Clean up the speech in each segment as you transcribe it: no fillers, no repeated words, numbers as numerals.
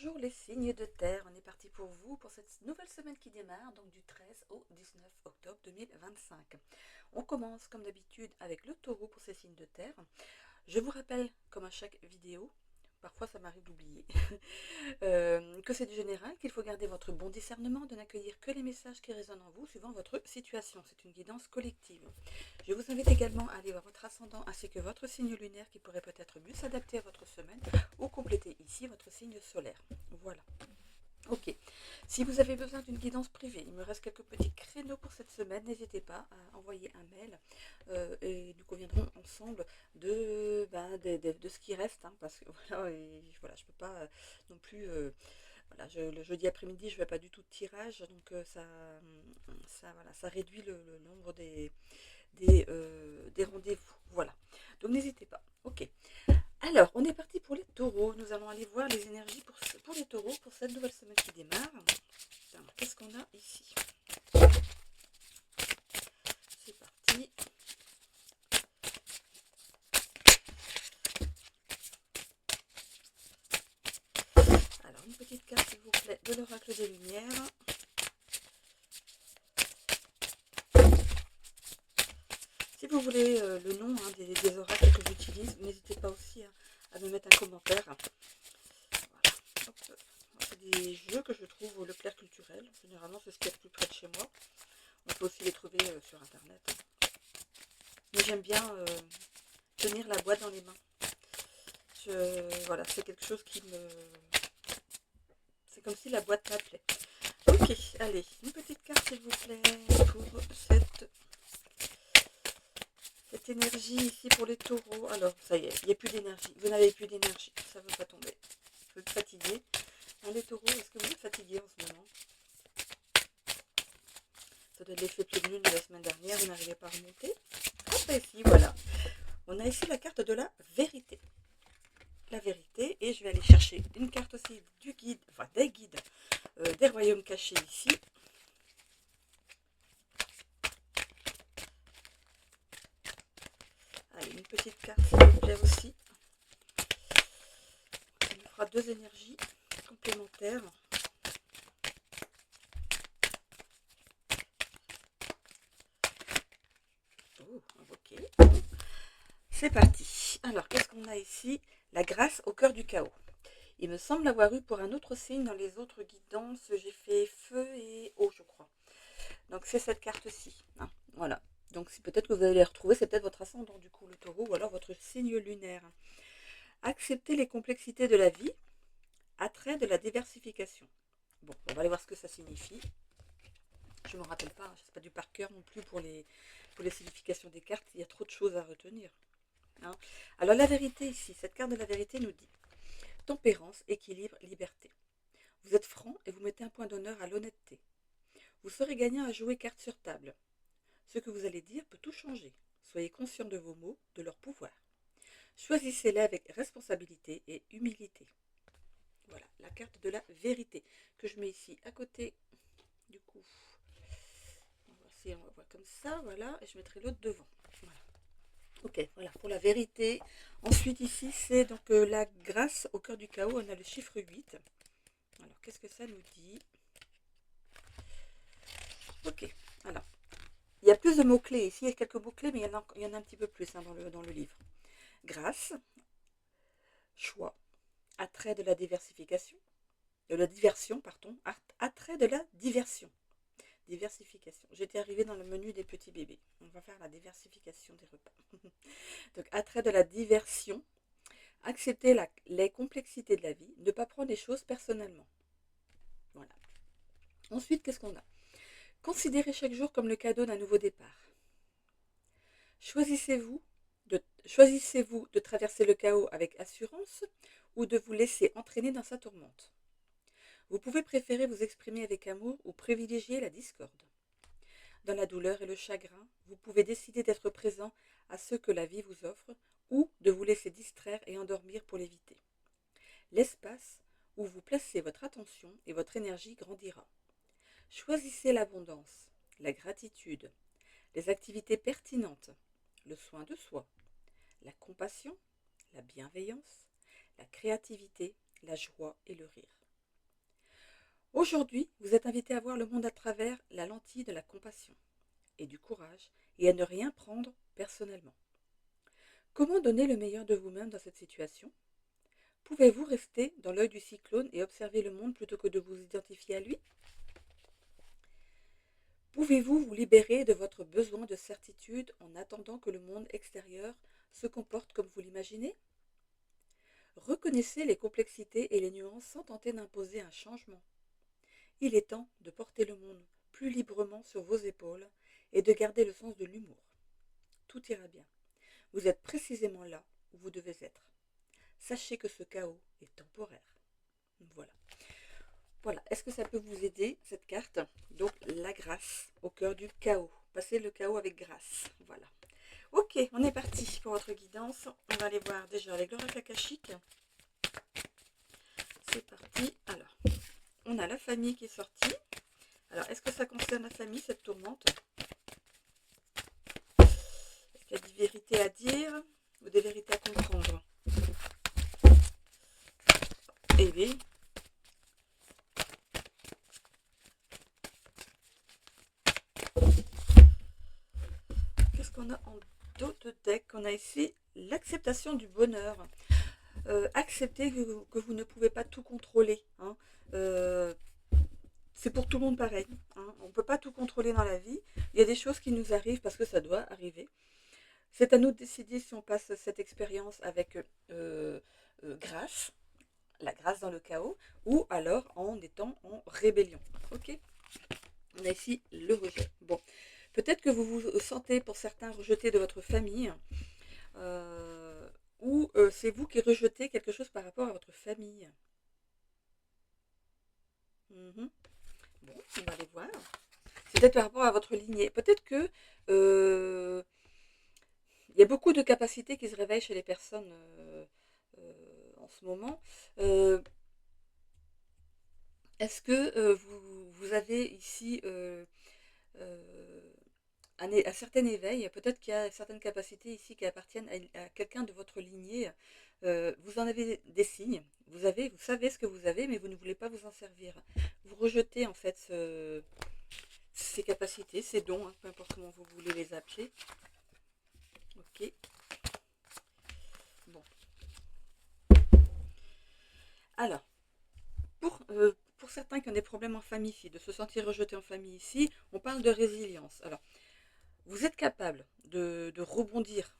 Bonjour les signes de terre, on est parti pour vous pour cette nouvelle semaine qui démarre, donc du 13 au 19 octobre 2025. On commence comme d'habitude avec le taureau pour ces signes de terre. Je vous rappelle, comme à chaque vidéo, parfois ça m'arrive d'oublier, que c'est du général, qu'il faut garder votre bon discernement, de n'accueillir que les messages qui résonnent en vous suivant votre situation. C'est une guidance collective. Je vous invite également à aller voir votre ascendant ainsi que votre signe lunaire qui pourrait peut-être mieux s'adapter à votre semaine ou compléter ici votre signe solaire. Voilà. Ok. Si vous avez besoin d'une guidance privée, il me reste quelques petits créneaux pour cette semaine. N'hésitez pas à envoyer un mail et nous conviendrons ensemble de ce qui reste. Parce que voilà, je ne peux pas non plus. Voilà, le jeudi après-midi, je ne fais pas du tout de tirage, donc ça réduit le nombre des rendez-vous. Voilà. Donc n'hésitez pas. Ok. Alors, on est parti pour les taureaux. Nous allons aller voir les énergies pour les taureaux pour cette nouvelle semaine qui démarre. Alors, qu'est-ce qu'on a ici? C'est parti. Alors, une petite carte, s'il vous plaît, de l'oracle des Lumières. Si vous voulez le nom des oracles que j'utilise, n'hésitez pas aussi à me mettre un commentaire. Voilà. C'est des jeux que je trouve au Leclerc Culturel. Généralement, c'est ce qu'il y a de plus près de chez moi. On peut aussi les trouver sur Internet. Mais j'aime bien tenir la boîte dans les mains. Voilà, c'est quelque chose qui me... C'est comme si la boîte m'appelait. Ok, allez, une petite carte s'il vous plaît pour cette énergie ici pour les taureaux. Alors, ça y est, il n'y a plus d'énergie. Vous n'avez plus d'énergie, ça ne veut pas tomber. Vous êtes fatigué. Hein, les taureaux, est-ce que vous êtes fatigué en ce moment? Ça doit être l'effet pleine lune de la semaine dernière, vous n'arrivez pas à remonter. Après ici, voilà. On a ici la carte de la vérité. La vérité, et je vais aller chercher une carte aussi du guide, enfin des guides des royaumes cachés ici. Allez, une petite carte s'il vous plaît aussi. Ça nous fera deux énergies complémentaires. Oh, ok. C'est parti. Alors, qu'est-ce qu'on a ici? La grâce au cœur du chaos. Il me semble avoir eu pour un autre signe dans les autres guidances, j'ai fait feu et eau, je crois. Donc c'est cette carte-ci. Hein, voilà. Donc peut-être que vous allez les retrouver, c'est peut-être votre ascendant du coup, le taureau, ou alors votre signe lunaire. Accepter les complexités de la vie, attrait de la diversification. Bon, on va aller voir ce que ça signifie. Je ne me rappelle pas, je ne sais pas du par cœur non plus pour les significations des cartes, il y a trop de choses à retenir. Hein. Alors la vérité ici, cette carte de la vérité nous dit tempérance, équilibre, liberté. Vous êtes franc et vous mettez un point d'honneur à l'honnêteté. Vous serez gagnant à jouer carte sur table. Ce que vous allez dire peut tout changer. Soyez conscient de vos mots, de leur pouvoir. Choisissez-les avec responsabilité et humilité. Voilà, la carte de la vérité que je mets ici à côté. Du coup, on va voir comme ça, voilà, et je mettrai l'autre devant. Voilà. Ok, voilà, pour la vérité. Ensuite, ici, c'est donc la grâce au cœur du chaos. On a le chiffre 8. Alors, qu'est-ce que ça nous dit? Ok, alors, il y a plus de mots-clés ici. Il y a quelques mots-clés, mais il y en a un petit peu plus dans le livre. Grâce, choix, attrait de la diversification, de la diversion, pardon, attrait de la diversion, diversification. J'étais arrivée dans le menu des petits bébés. On va faire la diversification des repas. Donc, attrait de la diversion, accepter les complexités de la vie, ne pas prendre les choses personnellement. Voilà. Ensuite, qu'est-ce qu'on a? Considérez chaque jour comme le cadeau d'un nouveau départ. Choisissez-vous de traverser le chaos avec assurance ou de vous laisser entraîner dans sa tourmente. Vous pouvez préférer vous exprimer avec amour ou privilégier la discorde. Dans la douleur et le chagrin, vous pouvez décider d'être présent à ce que la vie vous offre ou de vous laisser distraire et endormir pour l'éviter. L'espace où vous placez votre attention et votre énergie grandira. Choisissez l'abondance, la gratitude, les activités pertinentes, le soin de soi, la compassion, la bienveillance, la créativité, la joie et le rire. Aujourd'hui, vous êtes invité à voir le monde à travers la lentille de la compassion et du courage et à ne rien prendre personnellement. Comment donner le meilleur de vous-même dans cette situation? Pouvez-vous rester dans l'œil du cyclone et observer le monde plutôt que de vous identifier à lui? Pouvez-vous vous libérer de votre besoin de certitude en attendant que le monde extérieur se comporte comme vous l'imaginez? Reconnaissez les complexités et les nuances sans tenter d'imposer un changement. Il est temps de porter le monde plus librement sur vos épaules et de garder le sens de l'humour. Tout ira bien. Vous êtes précisément là où vous devez être. Sachez que ce chaos est temporaire. Voilà. Voilà. Est-ce que ça peut vous aider, cette carte? Donc, la grâce au cœur du chaos. Passez le chaos avec grâce. Voilà. Ok, on est parti pour votre guidance. On va aller voir déjà avec l'oracle akashique. C'est parti. Alors, on a la famille qui est sortie. Alors, est-ce que ça concerne la famille, cette tourmente? Est-ce qu'il y a des vérités à dire ou des vérités à comprendre? Eh bien, qu'est-ce qu'on a en dos de deck? On a ici l'acceptation du bonheur. Accepter que vous ne pouvez pas tout contrôler. Hein. C'est pour tout le monde pareil. Hein. On ne peut pas tout contrôler dans la vie. Il y a des choses qui nous arrivent parce que ça doit arriver. C'est à nous de décider si on passe cette expérience avec grâce, la grâce dans le chaos, ou alors en étant en rébellion. Ok? On a ici le rejet. Bon, peut-être que vous vous sentez pour certains rejetés de votre famille, ou c'est vous qui rejetez quelque chose par rapport à votre famille. Bon, on va aller voir. C'est peut-être par rapport à votre lignée. Peut-être que il y a beaucoup de capacités qui se réveillent chez les personnes en ce moment. Est-ce que vous avez ici un certain éveil? Peut-être qu'il y a certaines capacités ici qui appartiennent à quelqu'un de votre lignée. Vous en avez des signes. Vous savez ce que vous avez, mais vous ne voulez pas vous en servir. Vous rejetez en fait ces capacités, ces dons, hein, peu importe comment vous voulez les appeler. Ok. Bon. Alors, pour certains qui ont des problèmes en famille ici, de se sentir rejeté en famille ici, on parle de résilience. Alors, vous êtes capable de rebondir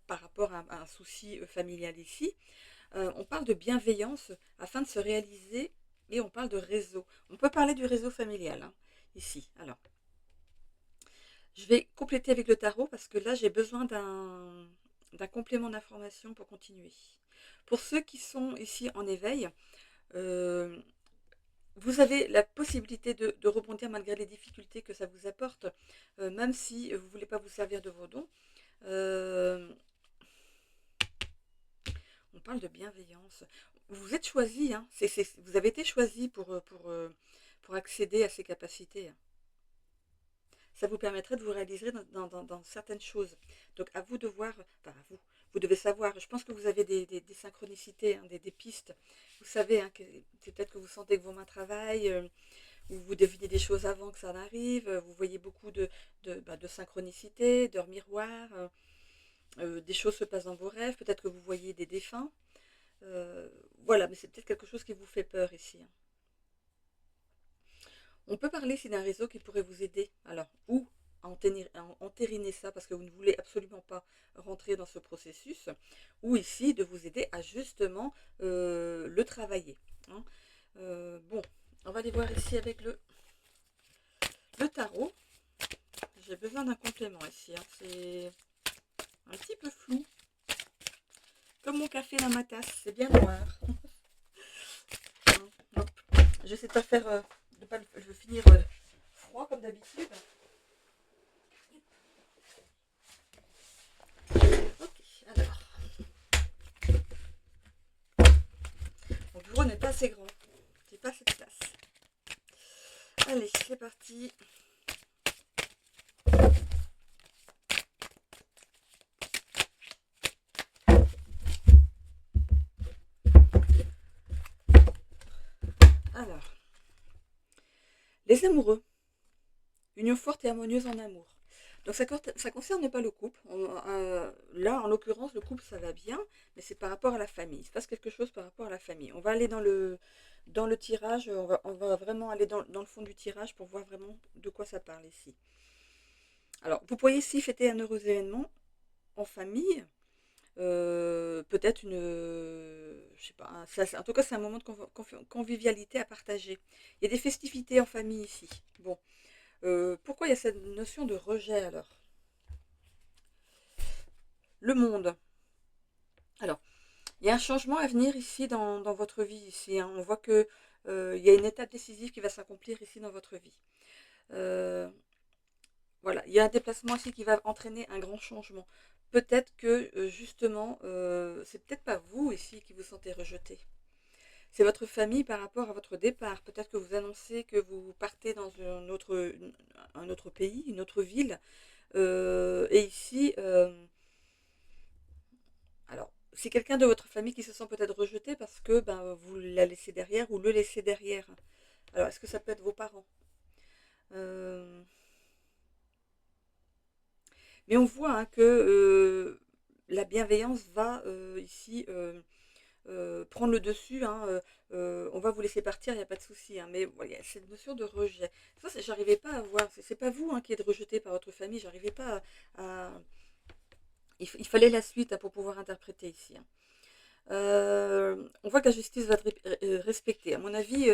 par rapport à un souci familial ici. On parle de bienveillance afin de se réaliser et on parle de réseau. On peut parler du réseau familial hein, ici. Alors, je vais compléter avec le tarot parce que là, j'ai besoin d'un complément d'information pour continuer. Pour ceux qui sont ici en éveil, vous avez la possibilité de rebondir malgré les difficultés que ça vous apporte, même si vous ne voulez pas vous servir de vos dons. On parle de bienveillance. Vous êtes choisi, hein, vous avez été choisi pour accéder à ces capacités. Ça vous permettrait de vous réaliser dans certaines choses. Donc à vous de voir, enfin à vous devez savoir, je pense que vous avez des synchronicités, hein, des pistes. Vous savez, hein, c'est peut-être que vous sentez que vos mains travaillent, ou vous devinez des choses avant que ça n'arrive, vous voyez beaucoup de synchronicité, de miroirs, des choses se passent dans vos rêves, peut-être que vous voyez des défunts. Voilà, mais c'est peut-être quelque chose qui vous fait peur ici. Hein. On peut parler ici d'un réseau qui pourrait vous aider. Alors, ou à entériner ça parce que vous ne voulez absolument pas rentrer dans ce processus, ou ici de vous aider à justement le travailler. Hein. Bon, on va aller voir ici avec le tarot. J'ai besoin d'un complément ici. Hein. C'est un petit peu flou. Comme mon café dans ma tasse, c'est bien noir. Hop. J'essaie de pas faire, je veux finir froid comme d'habitude. Ok, alors. Mon bureau n'est pas assez grand. J'ai pas assez de place. Allez, c'est parti. Les amoureux, union forte et harmonieuse en amour. Donc ça ne concerne pas le couple. Là, en l'occurrence, le couple, ça va bien, mais c'est par rapport à la famille. Il se passe quelque chose par rapport à la famille. On va aller dans le tirage, on va vraiment aller dans le fond du tirage pour voir vraiment de quoi ça parle ici. Alors, vous pourriez ici fêter un heureux événement en famille, peut-être je sais pas, en tout cas c'est un moment de convivialité à partager. Il y a des festivités en famille ici. Bon, pourquoi il y a cette notion de rejet alors? Le monde. Alors, il y a un changement à venir ici dans votre vie ici, hein. On voit que il y a une étape décisive qui va s'accomplir ici dans votre vie. Euh, Voilà, il y a un déplacement ici qui va entraîner un grand changement. Peut-être que justement, c'est peut-être pas vous ici qui vous sentez rejeté. C'est votre famille par rapport à votre départ. Peut-être que vous annoncez que vous partez dans un autre pays, une autre ville. Et ici, alors, c'est quelqu'un de votre famille qui se sent peut-être rejeté parce que ben, vous la laissez derrière ou le laissez derrière. Alors, est-ce que ça peut être vos parents? Euh, Mais on voit hein, que la bienveillance va ici prendre le dessus. Hein, on va vous laisser partir, il n'y a pas de souci. Hein, mais voilà, il y a cette notion de rejet. Ça, j'arrivais pas à voir. C'est pas vous hein, qui êtes rejeté par votre famille. J'arrivais pas il fallait la suite hein, pour pouvoir interpréter ici. Hein. On voit que la justice va être respectée. À mon avis,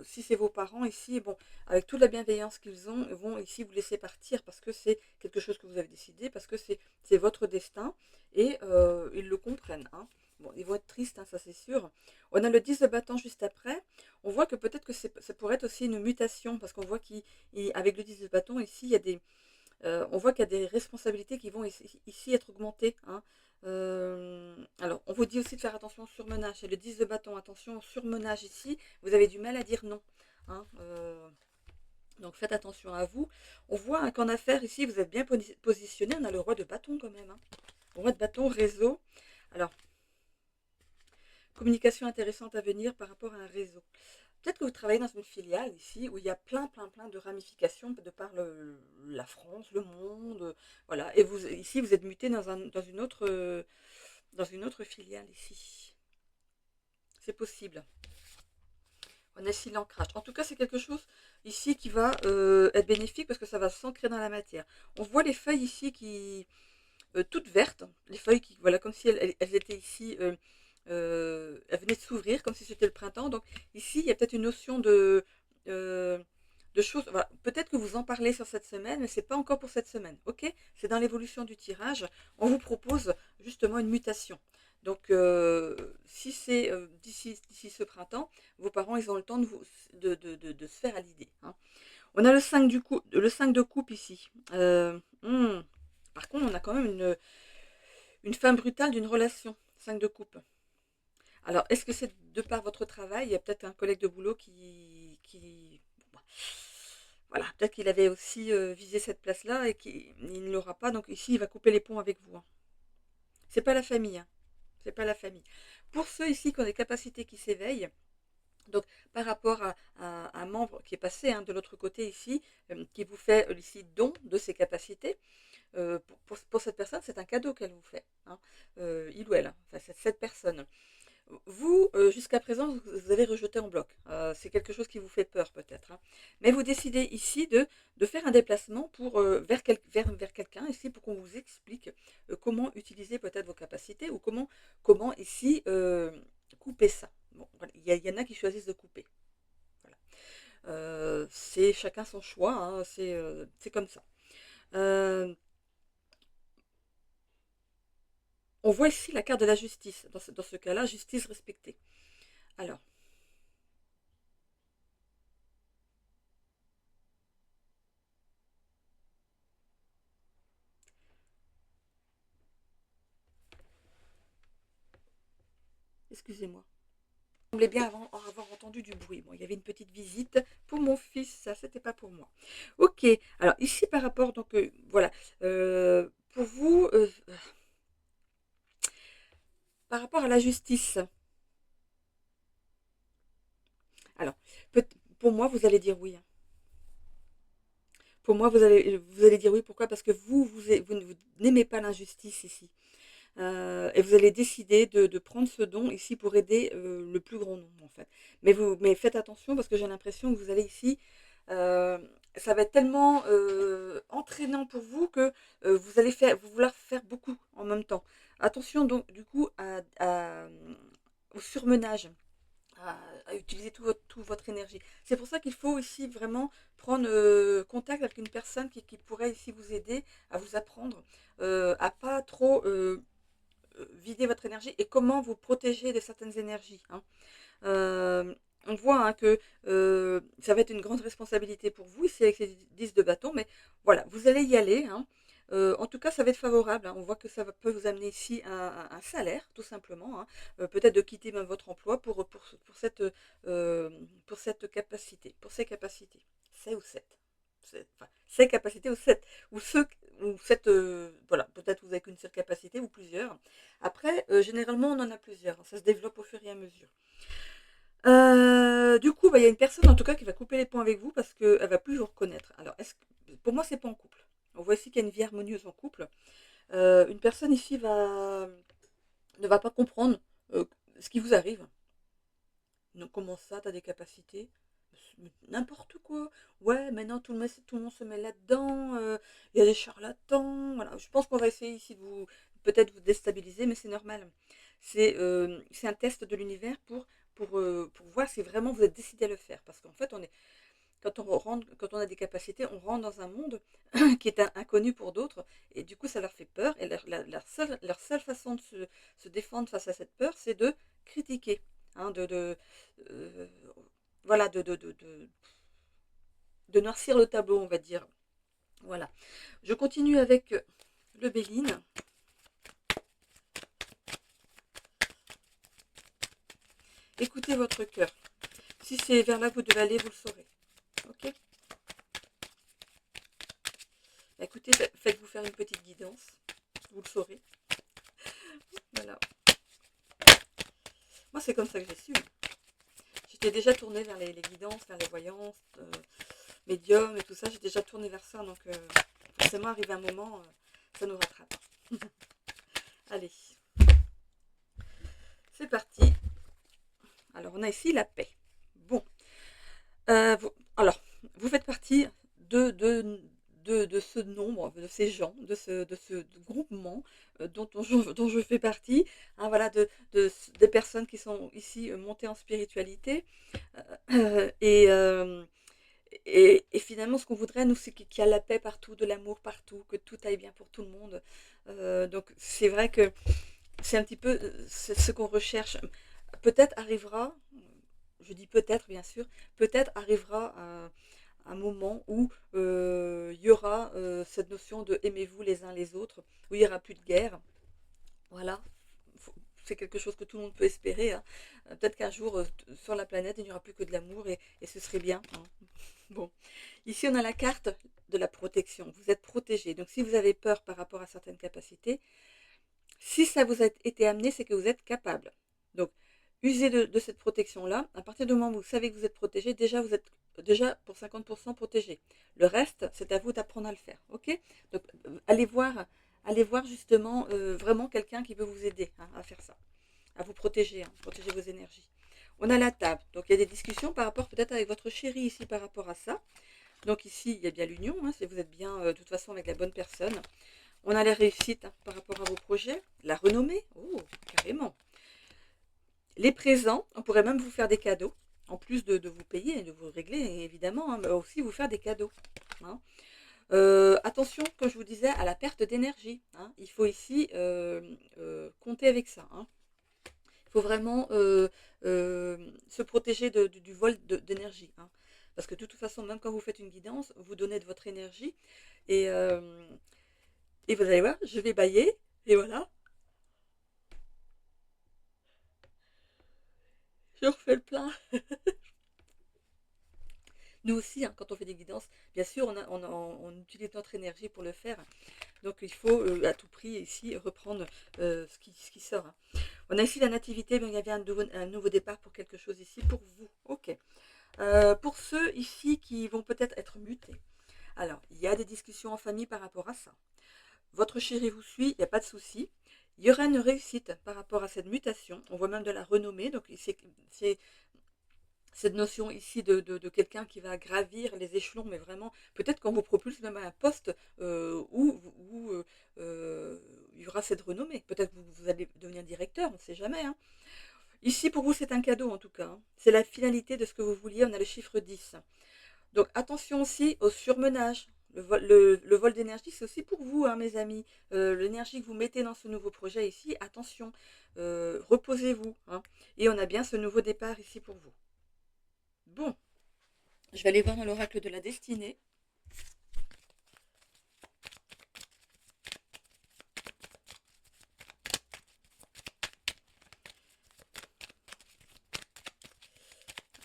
si c'est vos parents ici, bon, avec toute la bienveillance qu'ils ont, ils vont ici vous laisser partir parce que c'est quelque chose que vous avez décidé, parce que c'est votre destin et ils le comprennent. Hein. Bon, ils vont être tristes, hein, ça c'est sûr. On a le 10 de bâton juste après. On voit que peut-être que ça pourrait être aussi une mutation parce qu'on voit qu'avec le 10 de bâton, ici, il y a on voit qu'il y a des responsabilités qui vont ici être augmentées. Hein. Alors, on vous dit aussi de faire attention au surmenage. C'est le 10 de bâton, attention au surmenage ici. Vous avez du mal à dire non. Hein. Donc, faites attention à vous. On voit hein, qu'en affaires, ici, vous êtes bien positionné. On a le roi de bâton quand même. Hein. Roi de bâton, réseau. Alors, communication intéressante à venir par rapport à un réseau. Peut-être que vous travaillez dans une filiale ici où il y a plein de ramifications de par la France, le monde, voilà. Et vous ici vous êtes muté dans une autre filiale ici. C'est possible. On a ici l'ancrage. En tout cas, c'est quelque chose ici qui va être bénéfique parce que ça va s'ancrer dans la matière. On voit les feuilles ici qui toutes vertes, les feuilles qui voilà comme si elles étaient ici. Elle venait de s'ouvrir comme si c'était le printemps. Donc ici, il y a peut-être une notion euh, de choses. Voilà. Peut-être que vous en parlez sur cette semaine, mais c'est pas encore pour cette semaine. Ok? C'est dans l'évolution du tirage. On vous propose justement une mutation. Donc, si c'est d'ici ce printemps, vos parents, ils ont le temps de se faire à l'idée. Hein. On a le 5 de coupe ici. Par contre, on a quand même une fin brutale d'une relation. 5 de coupe. Alors, est-ce que c'est de par votre travail? Il y a peut-être un collègue de boulot bon, bah, voilà, peut-être qu'il avait aussi visé cette place-là et qu'il ne l'aura pas. Donc ici, il va couper les ponts avec vous. Hein. C'est pas la famille. Hein. C'est pas la famille. Pour ceux ici qui ont des capacités qui s'éveillent, donc par rapport à un membre qui est passé hein, de l'autre côté ici, qui vous fait ici don de ses capacités, pour cette personne, c'est un cadeau qu'elle vous fait. Hein. Il ou elle, hein. Enfin, cette personne. Vous, jusqu'à présent, vous avez rejeté en bloc. C'est quelque chose qui vous fait peur peut-être. Hein. Mais vous décidez ici de faire un déplacement vers quelqu'un ici pour qu'on vous explique comment utiliser peut-être vos capacités ou comment ici couper ça. Bon, voilà. Il y en a qui choisissent de couper. Voilà. C'est chacun son choix, hein. C'est comme ça. Euh, on voit ici la carte de la justice. Dans ce cas-là, justice respectée. Alors, excusez-moi. Il semblait bien avoir entendu du bruit. Bon, il y avait une petite visite pour mon fils, ça, c'était pas pour moi. Ok, alors ici par rapport, donc voilà, pour vous, par rapport à la justice, alors, pour moi, vous allez dire oui. Hein. pour moi, vous allez dire oui. Pourquoi? Parce que vous n'aimez pas l'injustice ici. Et vous allez décider de prendre ce don ici pour aider le plus grand nombre, en fait. Mais faites attention parce que j'ai l'impression que vous allez ici, euh, ça va être tellement entraînant pour vous que vous vouloir faire beaucoup en même temps. Attention donc du coup au surmenage à utiliser tout votre énergie. C'est pour ça qu'il faut ici vraiment prendre contact avec une personne qui pourrait ici vous aider à vous apprendre à pas trop vider votre énergie et comment vous protéger de certaines énergies. Hein. On voit hein, que ça va être une grande responsabilité pour vous ici avec ces 10 de bâton, mais voilà, vous allez y aller. Hein. En tout cas, ça va être favorable. Hein. On voit que peut vous amener ici un salaire, tout simplement. Hein. Peut-être de quitter même votre emploi pour cette capacité, pour ces capacités. C'est ou 7. Enfin, ces capacités ou 7. Ou cette, voilà, peut-être vous avez qu'une seule capacité ou plusieurs. Après, généralement, on en a plusieurs. Hein. Ça se développe au fur et à mesure. Du coup, bah, il y a une personne en tout cas qui va couper les ponts avec vous parce qu'elle va plus vous reconnaître. Alors, pour moi, c'est pas en couple. On voit ici qu'il y a une vie harmonieuse en couple. Une personne ici ne va pas comprendre euh, ce qui vous arrive. Donc, comment ça, tu as des capacités? N'importe quoi. Ouais, maintenant tout le monde se met là-dedans. Il y a des charlatans. Voilà. Je pense qu'on va essayer ici de peut-être vous déstabiliser, mais c'est normal. C'est un test de l'univers pour voir si vraiment vous êtes décidé à le faire. Parce qu'en fait, quand on a des capacités, on rentre dans un monde qui est inconnu pour d'autres. Et du coup, ça leur fait peur. Et leur seule façon de se défendre face à cette peur, c'est de critiquer. Hein, euh, voilà, de noircir le tableau, on va dire. Voilà. Je continue avec le Béline. Écoutez votre cœur. Si c'est vers là que vous devez aller, vous le saurez. Ok? Écoutez, faites-vous faire une petite guidance. Vous le saurez. Voilà. Moi, c'est comme ça que j'ai su. J'étais déjà tournée vers les guidances, vers les voyances, médiums et tout ça. J'ai déjà tourné vers ça. Donc, forcément, arrivé un moment, ça nous rattrape. Allez. C'est parti. Alors, on a ici la paix. Bon. Alors, vous faites partie de ce nombre, de ces gens, de ce groupement dont je fais partie, hein, voilà, des personnes qui sont ici montées en spiritualité. Euh, et, euh, et finalement, ce qu'on voudrait, nous, c'est qu'il y a la paix partout, de l'amour partout, que tout aille bien pour tout le monde. Donc, c'est vrai que c'est un petit peu ce qu'on recherche. Peut-être arrivera, je dis peut-être bien sûr, peut-être arrivera un moment où il y aura cette notion de aimez-vous les uns les autres, où il n'y aura plus de guerre. Voilà, c'est quelque chose que tout le monde peut espérer. Hein. Peut-être qu'un jour, sur la planète, il n'y aura plus que de l'amour et ce serait bien. Hein. Bon, ici on a la carte de la protection. Vous êtes protégé. Donc si vous avez peur par rapport à certaines capacités, si ça vous a été amené, c'est que vous êtes capable. Donc, usez de cette protection-là. À partir du moment où vous savez que vous êtes protégé, déjà, vous êtes déjà pour 50% protégé. Le reste, c'est à vous d'apprendre à le faire. Ok? Donc, allez voir justement vraiment quelqu'un qui peut vous aider hein, à faire ça, à vous protéger, hein, protéger vos énergies. On a la table. Donc, il y a des discussions par rapport peut-être avec votre chéri ici par rapport à ça. Donc, ici, il y a bien l'union. Hein, si vous êtes bien de toute façon avec la bonne personne. On a les réussites hein, par rapport à vos projets, la renommée, oh, carrément. Les présents, on pourrait même vous faire des cadeaux, en plus de vous payer et de vous régler, évidemment, hein, mais aussi vous faire des cadeaux. Hein. Attention, comme je vous disais, à la perte d'énergie. Hein. Il faut ici compter avec ça. Hein. Il faut vraiment se protéger du vol d'énergie. Hein. Parce que de toute façon, même quand vous faites une guidance, vous donnez de votre énergie et, et vous allez voir, je vais bailler et voilà. Je refais le plein. Nous aussi, hein, quand on fait des guidances, bien sûr, on utilise notre énergie pour le faire. Donc, il faut à tout prix ici reprendre ce qui sort. Hein. On a ici la nativité, mais il y avait un nouveau départ pour quelque chose ici pour vous. Ok. Pour ceux ici qui vont peut-être être mutés. Alors, il y a des discussions en famille par rapport à ça. Votre chéri vous suit, il n'y a pas de souci. Il y aura une réussite par rapport à cette mutation. On voit même de la renommée. Donc, c'est cette notion ici de quelqu'un qui va gravir les échelons, mais vraiment, peut-être qu'on vous propulse même à un poste où il y aura cette renommée. Peut-être que vous allez devenir directeur, on ne sait jamais, hein. Ici, pour vous, c'est un cadeau en tout cas, hein. C'est la finalité de ce que vous vouliez. On a le chiffre 10. Donc, attention aussi au surmenage. Le vol d'énergie, c'est aussi pour vous, hein, mes amis. L'énergie que vous mettez dans ce nouveau projet ici, attention, reposez-vous, hein. Et on a bien ce nouveau départ ici pour vous. Bon, je vais aller voir dans l'oracle de la destinée.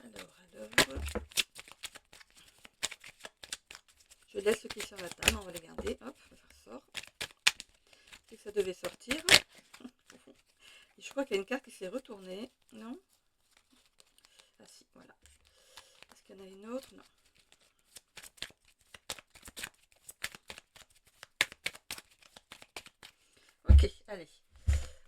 Alors, je laisse ce qui est sur la table, on va les garder. Hop, ça sort. C'est que ça devait sortir. Et je crois qu'il y a une carte qui s'est retournée. Non? Ah si, voilà. Est-ce qu'il y en a une autre? Non. Ok, allez.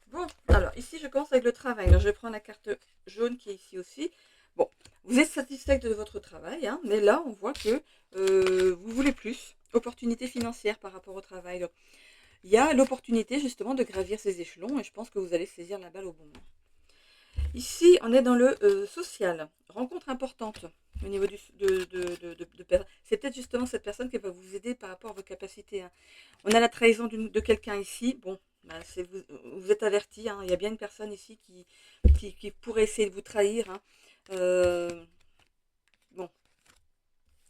Bon, alors ici je commence avec le travail. Alors, je vais prendre la carte jaune qui est ici aussi. Bon, vous êtes satisfait de votre travail, hein, mais là on voit que vous voulez plus. Opportunité financière par rapport au travail. Donc, il y a l'opportunité justement de gravir ces échelons et je pense que vous allez saisir la balle au bon moment. Ici, on est dans le social. Rencontre importante au niveau c'est peut-être justement cette personne qui va vous aider par rapport à vos capacités, hein. On a la trahison de quelqu'un ici. Bon, bah, vous êtes averti, hein. Il y a bien une personne ici qui pourrait essayer de vous trahir, hein. Bon,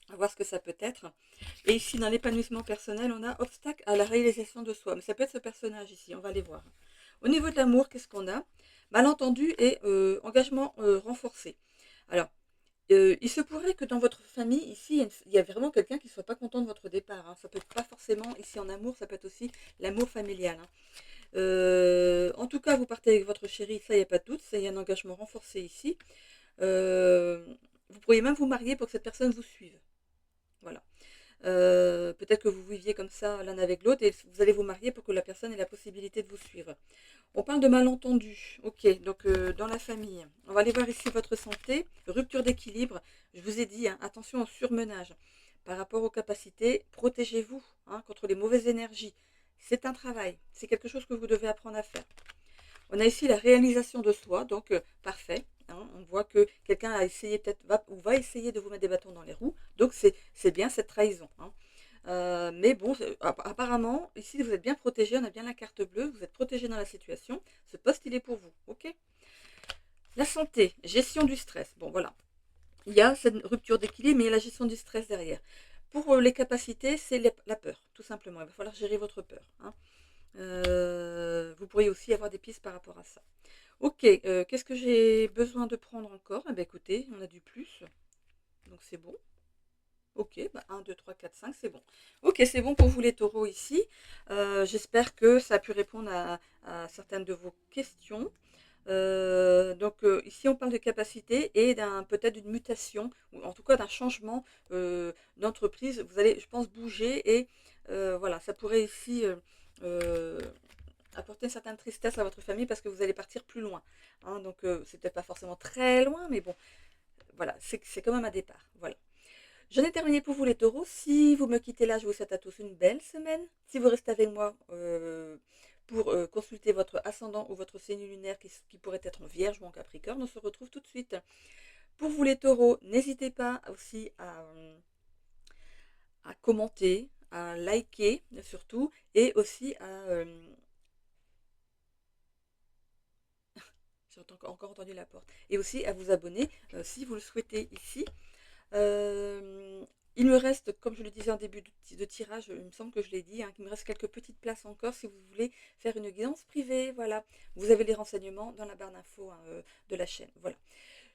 on va voir ce que ça peut être. Et ici, dans l'épanouissement personnel, on a obstacle à la réalisation de soi. Mais ça peut être ce personnage ici, on va aller voir. Au niveau de l'amour, qu'est-ce qu'on a? Malentendu et engagement renforcé. Alors, il se pourrait que dans votre famille, ici, il y a vraiment quelqu'un qui ne soit pas content de votre départ, hein. Ça peut être pas forcément, ici en amour, ça peut être aussi l'amour familial, hein. En tout cas, vous partez avec votre chéri, ça, il n'y a pas de doute, ça, il y a un engagement renforcé ici. Vous pourriez même vous marier pour que cette personne vous suive. Voilà. Peut-être que vous viviez comme ça l'un avec l'autre et vous allez vous marier pour que la personne ait la possibilité de vous suivre. On parle de malentendu. Ok, donc dans la famille. On va aller voir ici votre santé. Rupture d'équilibre. Je vous ai dit, hein, attention au surmenage. Par rapport aux capacités, protégez-vous, hein, contre les mauvaises énergies. C'est un travail. C'est quelque chose que vous devez apprendre à faire. On a ici la réalisation de soi, donc parfait, hein. On voit que quelqu'un a essayé peut-être va essayer de vous mettre des bâtons dans les roues, donc c'est bien cette trahison, hein. Mais bon, apparemment, ici vous êtes bien protégé, on a bien la carte bleue, vous êtes protégé dans la situation, ce poste il est pour vous, ok? La santé, gestion du stress, bon voilà, il y a cette rupture d'équilibre, mais il y a la gestion du stress derrière. Pour les capacités, c'est la peur, tout simplement, il va falloir gérer votre peur, hein. Vous pourriez aussi avoir des pistes par rapport à ça. Ok, qu'est-ce que j'ai besoin de prendre encore? Eh bien, écoutez, on a du plus, donc c'est bon. Ok, bah 1, 2, 3, 4, 5, c'est bon. Ok, c'est bon pour vous les taureaux ici. J'espère que ça a pu répondre à certaines de vos questions. Donc ici, on parle de capacité et peut-être d'une mutation, ou en tout cas d'un changement d'entreprise. Vous allez, je pense, bouger et voilà, ça pourrait ici euh, apporter une certaine tristesse à votre famille parce que vous allez partir plus loin, hein. Donc c'est peut-être pas forcément très loin, mais bon, voilà, c'est quand même un départ. Voilà. J'en ai terminé pour vous les taureaux. Si vous me quittez là, je vous souhaite à tous une belle semaine. Si vous restez avec moi pour consulter votre ascendant ou votre signe lunaire qui pourrait être en Vierge ou en Capricorne, on se retrouve tout de suite. Pour vous les taureaux, n'hésitez pas aussi à commenter, à liker surtout, et aussi à... j'ai encore entendu la porte. Et aussi à vous abonner si vous le souhaitez ici. Il me reste, comme je le disais en début de tirage, il me semble que je l'ai dit, hein, qu'il me reste quelques petites places encore si vous voulez faire une guidance privée. Voilà, vous avez les renseignements dans la barre d'infos, hein, de la chaîne. Voilà.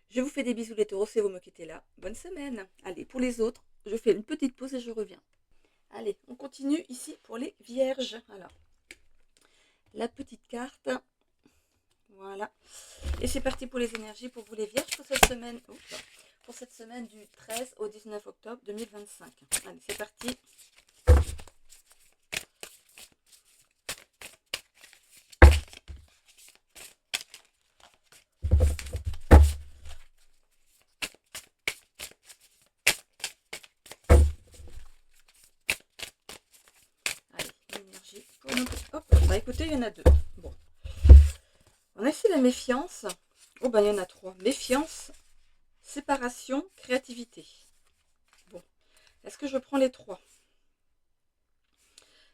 Je vous fais des bisous les taureaux si vous me quittez là. Bonne semaine. Allez, pour les autres, je fais une petite pause et je reviens. Allez, on continue ici pour les vierges. Alors, la petite carte. Voilà. Et c'est parti pour les énergies pour vous les vierges pour cette semaine. Oups. pour cette semaine du 13 au 19 octobre 2025. Allez, c'est parti. Allez, l'énergie pour nous. Hop, bah écoutez, il y en a deux. Bon. On a ici la méfiance. Oh, bah il y en a trois. Méfiance, séparation, créativité. Bon. Est-ce que je prends les trois?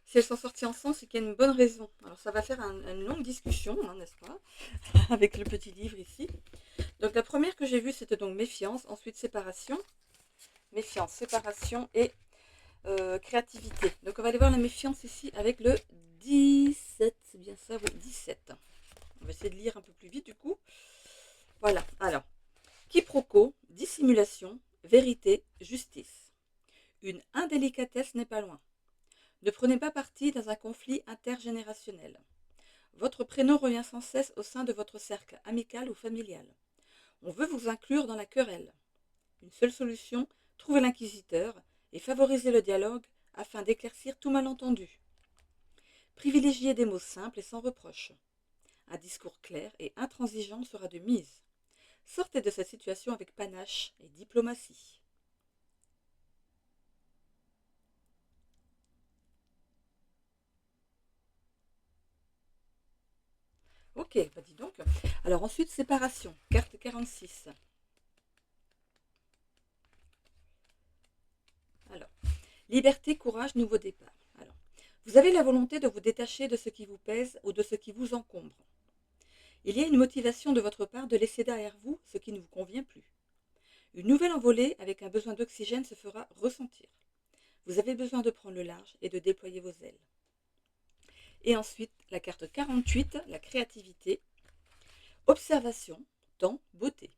Si elles sont sorties ensemble, c'est qu'il y a une bonne raison. Alors ça va faire une longue discussion, hein, n'est-ce pas? Avec le petit livre ici. Donc la première que j'ai vue, c'était donc méfiance, ensuite séparation. Méfiance, séparation et créativité. Donc on va aller voir la méfiance ici avec le 17. C'est bien ça, oui, 17. On va essayer de lire un peu plus vite du coup. Voilà, alors. Quiproquo, dissimulation, vérité, justice. Une indélicatesse n'est pas loin. Ne prenez pas parti dans un conflit intergénérationnel. Votre prénom revient sans cesse au sein de votre cercle amical ou familial. On veut vous inclure dans la querelle. Une seule solution, trouvez l'inquisiteur et favorisez le dialogue afin d'éclaircir tout malentendu. Privilégiez des mots simples et sans reproche. Un discours clair et intransigeant sera de mise. Sortez de cette situation avec panache et diplomatie. Ok, bah dis donc. Alors ensuite, séparation, carte 46. Alors, liberté, courage, nouveau départ. Alors, vous avez la volonté de vous détacher de ce qui vous pèse ou de ce qui vous encombre. Il y a une motivation de votre part de laisser derrière vous ce qui ne vous convient plus. Une nouvelle envolée avec un besoin d'oxygène se fera ressentir. Vous avez besoin de prendre le large et de déployer vos ailes. Et ensuite, la carte 48, la créativité. Observation, temps, beauté.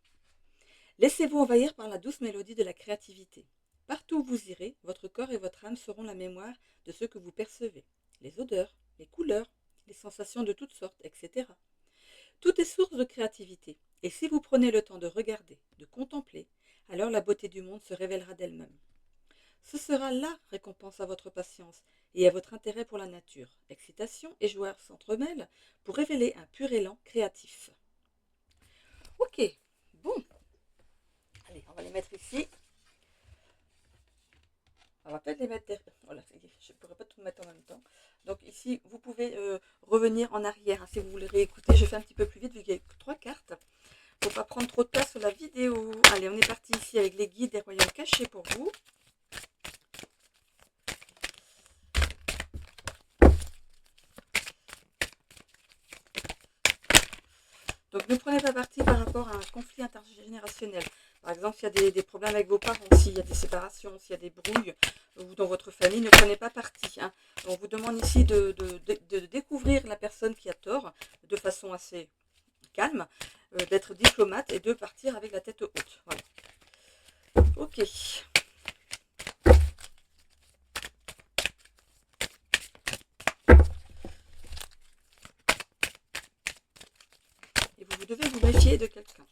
Laissez-vous envahir par la douce mélodie de la créativité. Partout où vous irez, votre corps et votre âme seront la mémoire de ce que vous percevez. Les odeurs, les couleurs, les sensations de toutes sortes, etc. Tout est source de créativité. Et si vous prenez le temps de regarder, de contempler, alors la beauté du monde se révélera d'elle-même. Ce sera la récompense à votre patience et à votre intérêt pour la nature. Excitation et joie s'entremêlent pour révéler un pur élan créatif. Ok, bon. Allez, on va les mettre ici. On va peut-être les mettre derrière. Voilà, je ne pourrais pas tout mettre en même temps. Donc ici, vous pouvez revenir en arrière hein, si vous voulez réécouter. Je fais un petit peu plus vite vu qu'il y a 3 cartes. Il ne faut pas prendre trop de place sur la vidéo. Allez, on est parti ici avec les guides des royaumes cachés pour vous. Donc ne prenez pas parti par rapport à un conflit intergénérationnel. Par exemple, s'il y a des problèmes avec vos parents, s'il y a des séparations, s'il y a des brouilles ou dans votre famille, ne prenez pas parti. Hein. On vous demande ici de découvrir la personne qui a tort de façon assez calme, d'être diplomate et de partir avec la tête haute. Voilà. Ok. Et vous devez vous méfier de quelqu'un.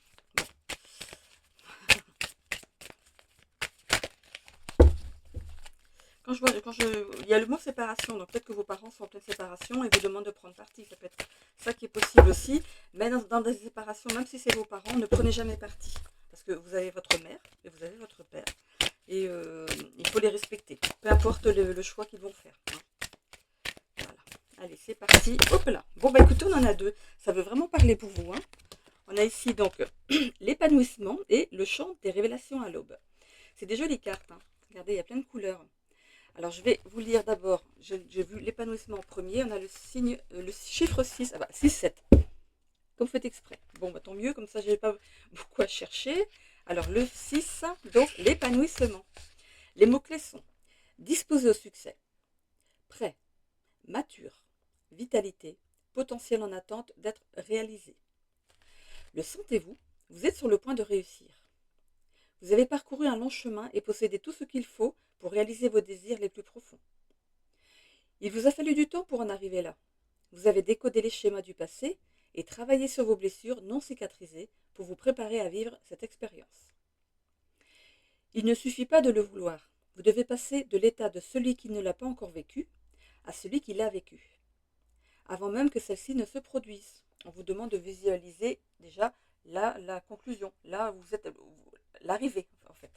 Il y a le mot séparation, donc peut-être que vos parents sont en pleine séparation et vous demandent de prendre parti. Ça peut être ça qui est possible aussi. Mais dans des séparations, même si c'est vos parents, ne prenez jamais parti. Parce que vous avez votre mère et vous avez votre père. Et il faut les respecter. Peu importe le choix qu'ils vont faire. Hein. Voilà. Allez, c'est parti. Hop là. Bon, bah écoutez, on en a deux. Ça veut vraiment parler pour vous. Hein. On a ici donc l'épanouissement et le chant des révélations à l'aube. C'est des jolies cartes. Hein. Regardez, il y a plein de couleurs. Alors, je vais vous lire d'abord. J'ai vu l'épanouissement en premier. On a le signe, le chiffre 6. Ah bah, 6, 7. Comme fait exprès. Bon, bah, tant mieux. Comme ça, je n'ai pas beaucoup à chercher. Alors, le 6, donc l'épanouissement. Les mots-clés sont disposé au succès, prêt, mature, vitalité, potentiel en attente d'être réalisé. Le sentez-vous? Vous êtes sur le point de réussir. Vous avez parcouru un long chemin et possédez tout ce qu'il faut pour réaliser vos désirs les plus profonds. Il vous a fallu du temps pour en arriver là. Vous avez décodé les schémas du passé et travaillé sur vos blessures non cicatrisées pour vous préparer à vivre cette expérience. Il ne suffit pas de le vouloir. Vous devez passer de l'état de celui qui ne l'a pas encore vécu à celui qui l'a vécu, avant même que celle-ci ne se produise. On vous demande de visualiser déjà la conclusion. Là, vous êtes l'arrivée, en fait.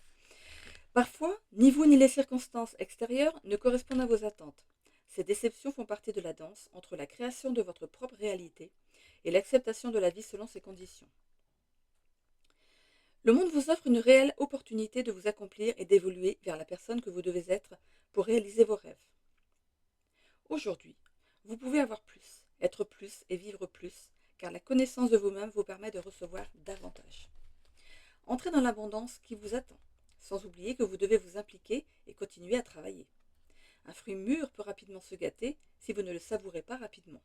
Parfois, ni vous ni les circonstances extérieures ne correspondent à vos attentes. Ces déceptions font partie de la danse entre la création de votre propre réalité et l'acceptation de la vie selon ses conditions. Le monde vous offre une réelle opportunité de vous accomplir et d'évoluer vers la personne que vous devez être pour réaliser vos rêves. Aujourd'hui, vous pouvez avoir plus, être plus et vivre plus, car la connaissance de vous-même vous permet de recevoir davantage. Entrez dans l'abondance qui vous attend, sans oublier que vous devez vous impliquer et continuer à travailler. Un fruit mûr peut rapidement se gâter si vous ne le savourez pas rapidement.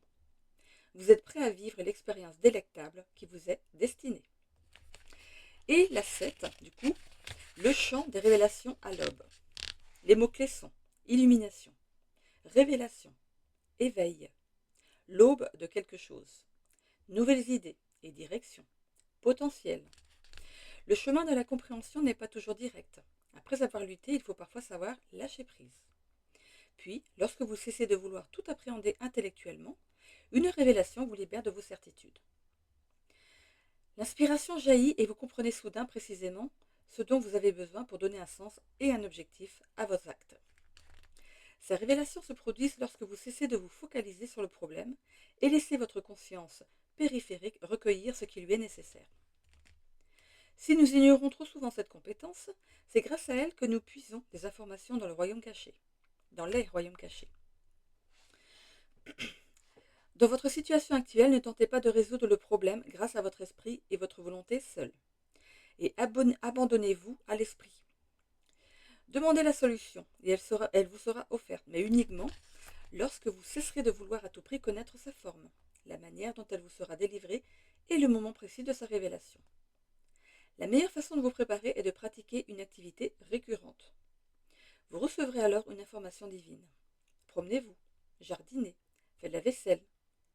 Vous êtes prêt à vivre l'expérience délectable qui vous est destinée. Et la 7, du coup, le chant des révélations à l'aube. Les mots-clés sont illumination, révélation, éveil, l'aube de quelque chose, nouvelles idées et direction, potentiel. Le chemin de la compréhension n'est pas toujours direct. Après avoir lutté, il faut parfois savoir lâcher prise. Puis, lorsque vous cessez de vouloir tout appréhender intellectuellement, une révélation vous libère de vos certitudes. L'inspiration jaillit et vous comprenez soudain précisément ce dont vous avez besoin pour donner un sens et un objectif à vos actes. Ces révélations se produisent lorsque vous cessez de vous focaliser sur le problème et laissez votre conscience périphérique recueillir ce qui lui est nécessaire. Si nous ignorons trop souvent cette compétence, c'est grâce à elle que nous puisons des informations dans le royaume caché, dans les royaumes cachés. Dans votre situation actuelle, ne tentez pas de résoudre le problème grâce à votre esprit et votre volonté seule. Et abandonnez-vous à l'esprit. Demandez la solution et elle vous sera offerte, mais uniquement lorsque vous cesserez de vouloir à tout prix connaître sa forme, la manière dont elle vous sera délivrée et le moment précis de sa révélation. La meilleure façon de vous préparer est de pratiquer une activité récurrente. Vous recevrez alors une information divine. Promenez-vous, jardinez, faites la vaisselle,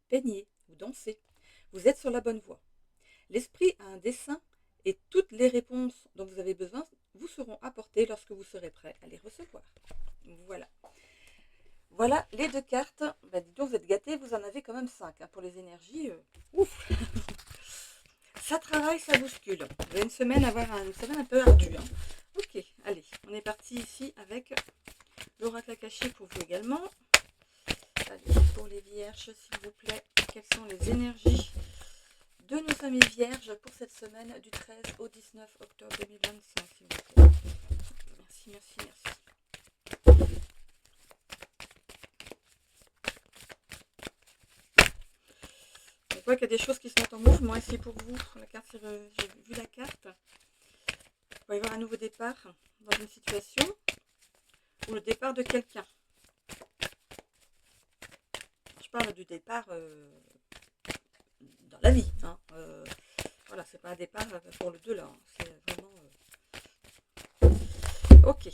peignez ou dansez. Vous êtes sur la bonne voie. L'esprit a un dessein et toutes les réponses dont vous avez besoin vous seront apportées lorsque vous serez prêt à les recevoir. Voilà. Voilà les 2 cartes. Dis donc, vous êtes gâtés, vous en avez quand même 5 pour les énergies. Ouf. Ça travaille, ça bouscule. Vous avez une semaine une semaine un peu ardue. Ok, allez, on est parti ici avec l'oracle caché pour vous également. Allez, pour les vierges, s'il vous plaît, quelles sont les énergies de nos amis vierges pour cette semaine du 13 au 19 octobre 2025, s'il vous plaît. Merci, merci, merci. Je vois qu'il y a des choses qui se mettent en mouvement ici pour vous. La carte, j'ai vu la carte. Il va y avoir un nouveau départ dans une situation ou le départ de quelqu'un. Je parle du départ dans la vie. Voilà, c'est pas un départ pour le 2 là. C'est vraiment... Ok.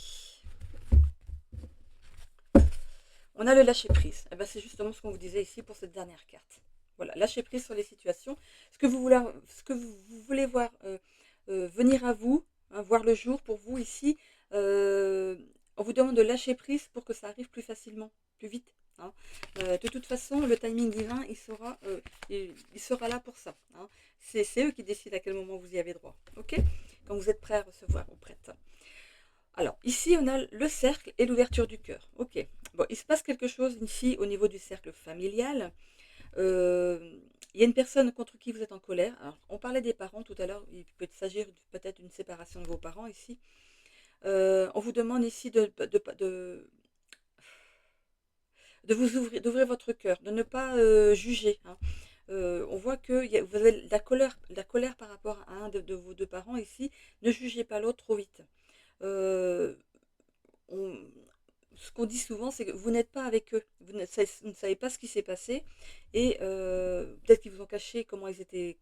On a le lâcher prise. Eh ben, c'est justement ce qu'on vous disait ici pour cette dernière carte. Voilà, lâcher prise sur les situations. Ce que vous voulez voir venir à vous, voir le jour pour vous ici, on vous demande de lâcher prise pour que ça arrive plus facilement, plus vite. De toute façon, le timing divin, il sera là pour ça. C'est eux qui décident à quel moment vous y avez droit. Ok? Quand vous êtes prêt à recevoir ou prête. Alors, ici, on a le cercle et l'ouverture du cœur. Ok. Bon, il se passe quelque chose ici au niveau du cercle familial. Il y a une personne contre qui vous êtes en colère. Alors, on parlait des parents tout à l'heure. Il peut s'agir peut-être d'une séparation de vos parents ici. On vous demande ici d'ouvrir votre cœur, de ne pas juger. On voit que vous avez la colère par rapport à un de vos 2 parents ici. Ne jugez pas l'autre trop vite. Ce qu'on dit souvent, c'est que vous n'êtes pas avec eux. Vous ne savez pas ce qui s'est passé. Et peut-être qu'ils vous ont caché comment ils étaient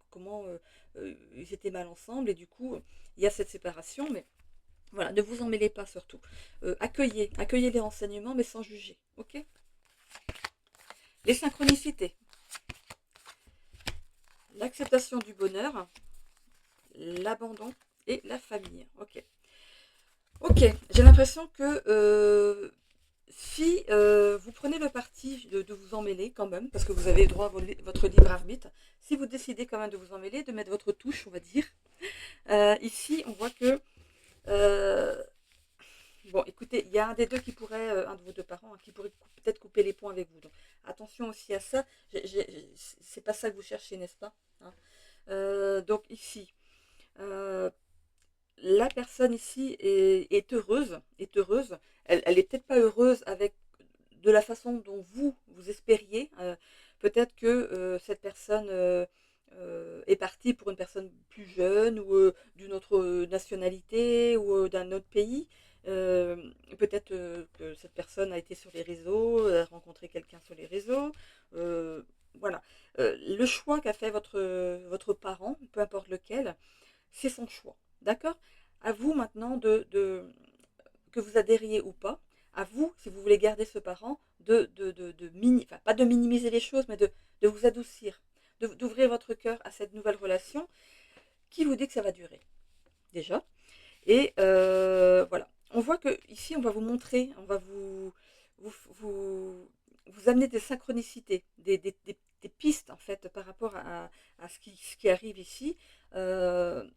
mal ensemble. Et du coup, il y a cette séparation. Mais voilà, ne vous en mêlez pas surtout. Accueillez les renseignements, mais sans juger. Ok ? Les synchronicités. L'acceptation du bonheur, l'abandon et la famille. Ok. Ok, j'ai l'impression que si vous prenez le parti de vous emmêler quand même, parce que vous avez droit à votre libre arbitre, si vous décidez quand même de vous emmêler, de mettre votre touche, on va dire, ici on voit que euh, bon, écoutez, il y a un des deux qui pourrait, un de vos deux parents, hein, qui pourrait peut-être couper les ponts avec vous. Donc, attention aussi à ça. C'est pas ça que vous cherchez, n'est-ce pas? Hein. Donc ici, euh, la personne ici est heureuse, est heureuse. Elle est peut-être pas heureuse avec de la façon dont vous espériez. Peut-être que cette personne est partie pour une personne plus jeune ou d'une autre nationalité ou d'un autre pays. Euh, Peut-être que cette personne a été sur les réseaux, a rencontré quelqu'un sur les réseaux. Euh, voilà. Le choix qu'a fait votre parent, peu importe lequel, c'est son choix. D'accord? À vous maintenant que vous adhériez ou pas, à vous, si vous voulez garder ce parent, enfin, pas de minimiser les choses, mais de vous adoucir, d'ouvrir votre cœur à cette nouvelle relation qui vous dit que ça va durer, déjà. Et voilà. On voit que ici, on va vous montrer, on va vous, vous, vous amener des synchronicités, des pistes en fait par rapport à ce qui arrive ici. Euh,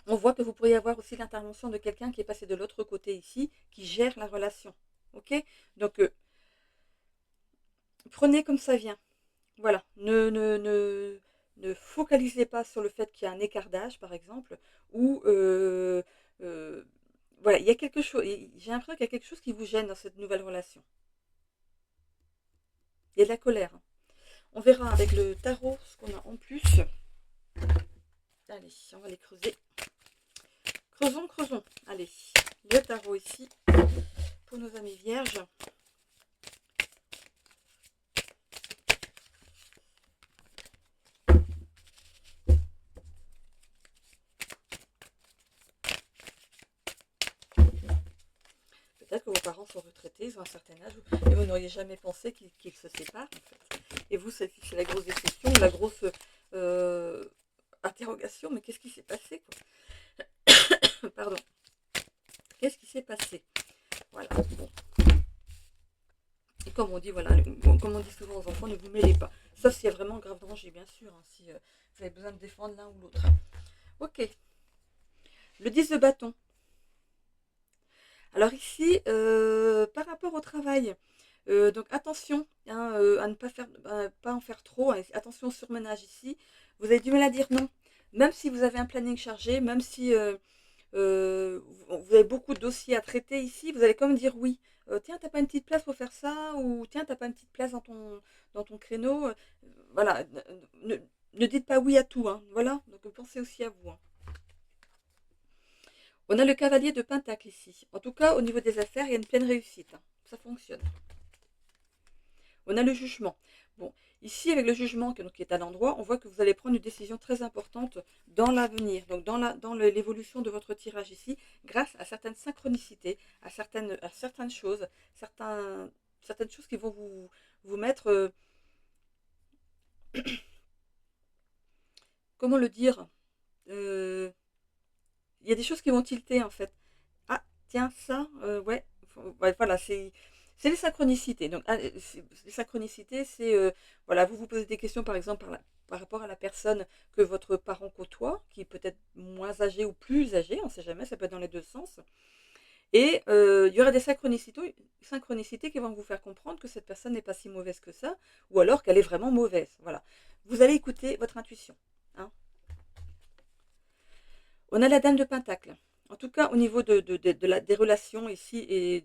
on voit que vous pourriez avoir aussi l'intervention de quelqu'un qui est passé de l'autre côté ici, qui gère la relation. Ok? Donc, prenez comme ça vient. Voilà. Ne focalisez pas sur le fait qu'il y a un écart d'âge, par exemple, ou euh, voilà, il y a quelque chose. J'ai l'impression qu'il y a quelque chose qui vous gêne dans cette nouvelle relation. Il y a de la colère, hein. On verra avec le tarot ce qu'on a en plus. Allez, on va les creuser. Creusons, creusons. Allez, le tarot ici pour nos amis vierges. Peut-être que vos parents sont retraités, ils ont un certain âge, et vous n'auriez jamais pensé qu'ils se séparent, en fait. Et vous, c'est la grosse déception, la grosse euh, interrogation, mais qu'est-ce qui s'est passé, quoi? Pardon. Qu'est-ce qui s'est passé? Voilà. Bon. Et comme on dit, voilà, comme on dit souvent aux enfants, ne vous mêlez pas. Sauf s'il y a vraiment grave danger, bien sûr, hein, si vous avez besoin de défendre l'un ou l'autre. Ok. Le 10 de bâton. Alors ici, par rapport au travail, donc attention hein, à ne pas, pas en faire trop, hein, attention au surmenage ici. Vous avez du mal à dire non, même si vous avez un planning chargé, même si vous avez beaucoup de dossiers à traiter ici, vous allez quand même dire oui. Tiens, t'as pas une petite place pour faire ça, ou tiens, t'as pas une petite place dans ton créneau. Voilà, ne, ne dites pas oui à tout, hein, voilà, donc pensez aussi à vous, hein. On a le cavalier de Pentacle ici. En tout cas, au niveau des affaires, il y a une pleine réussite, hein. Ça fonctionne. On a le jugement. Bon, ici, avec le jugement qui est à l'endroit, on voit que vous allez prendre une décision très importante dans l'avenir, donc dans l'évolution de votre tirage ici, grâce à certaines synchronicités, à certaines choses, certaines choses qui vont vous mettre, comment le dire, euh, il y a des choses qui vont tilter en fait. Ah, tiens, ça, ouais, ouais, voilà, c'est les synchronicités. Donc, les synchronicités, c'est, voilà, vous vous posez des questions, par exemple, par rapport à la personne que votre parent côtoie, qui est peut-être moins âgée ou plus âgée, on ne sait jamais, ça peut être dans les deux sens. Et il y aura des synchronicités qui vont vous faire comprendre que cette personne n'est pas si mauvaise que ça, ou alors qu'elle est vraiment mauvaise. Voilà. Vous allez écouter votre intuition, hein. On a la dame de Pentacle. En tout cas, au niveau des relations ici, et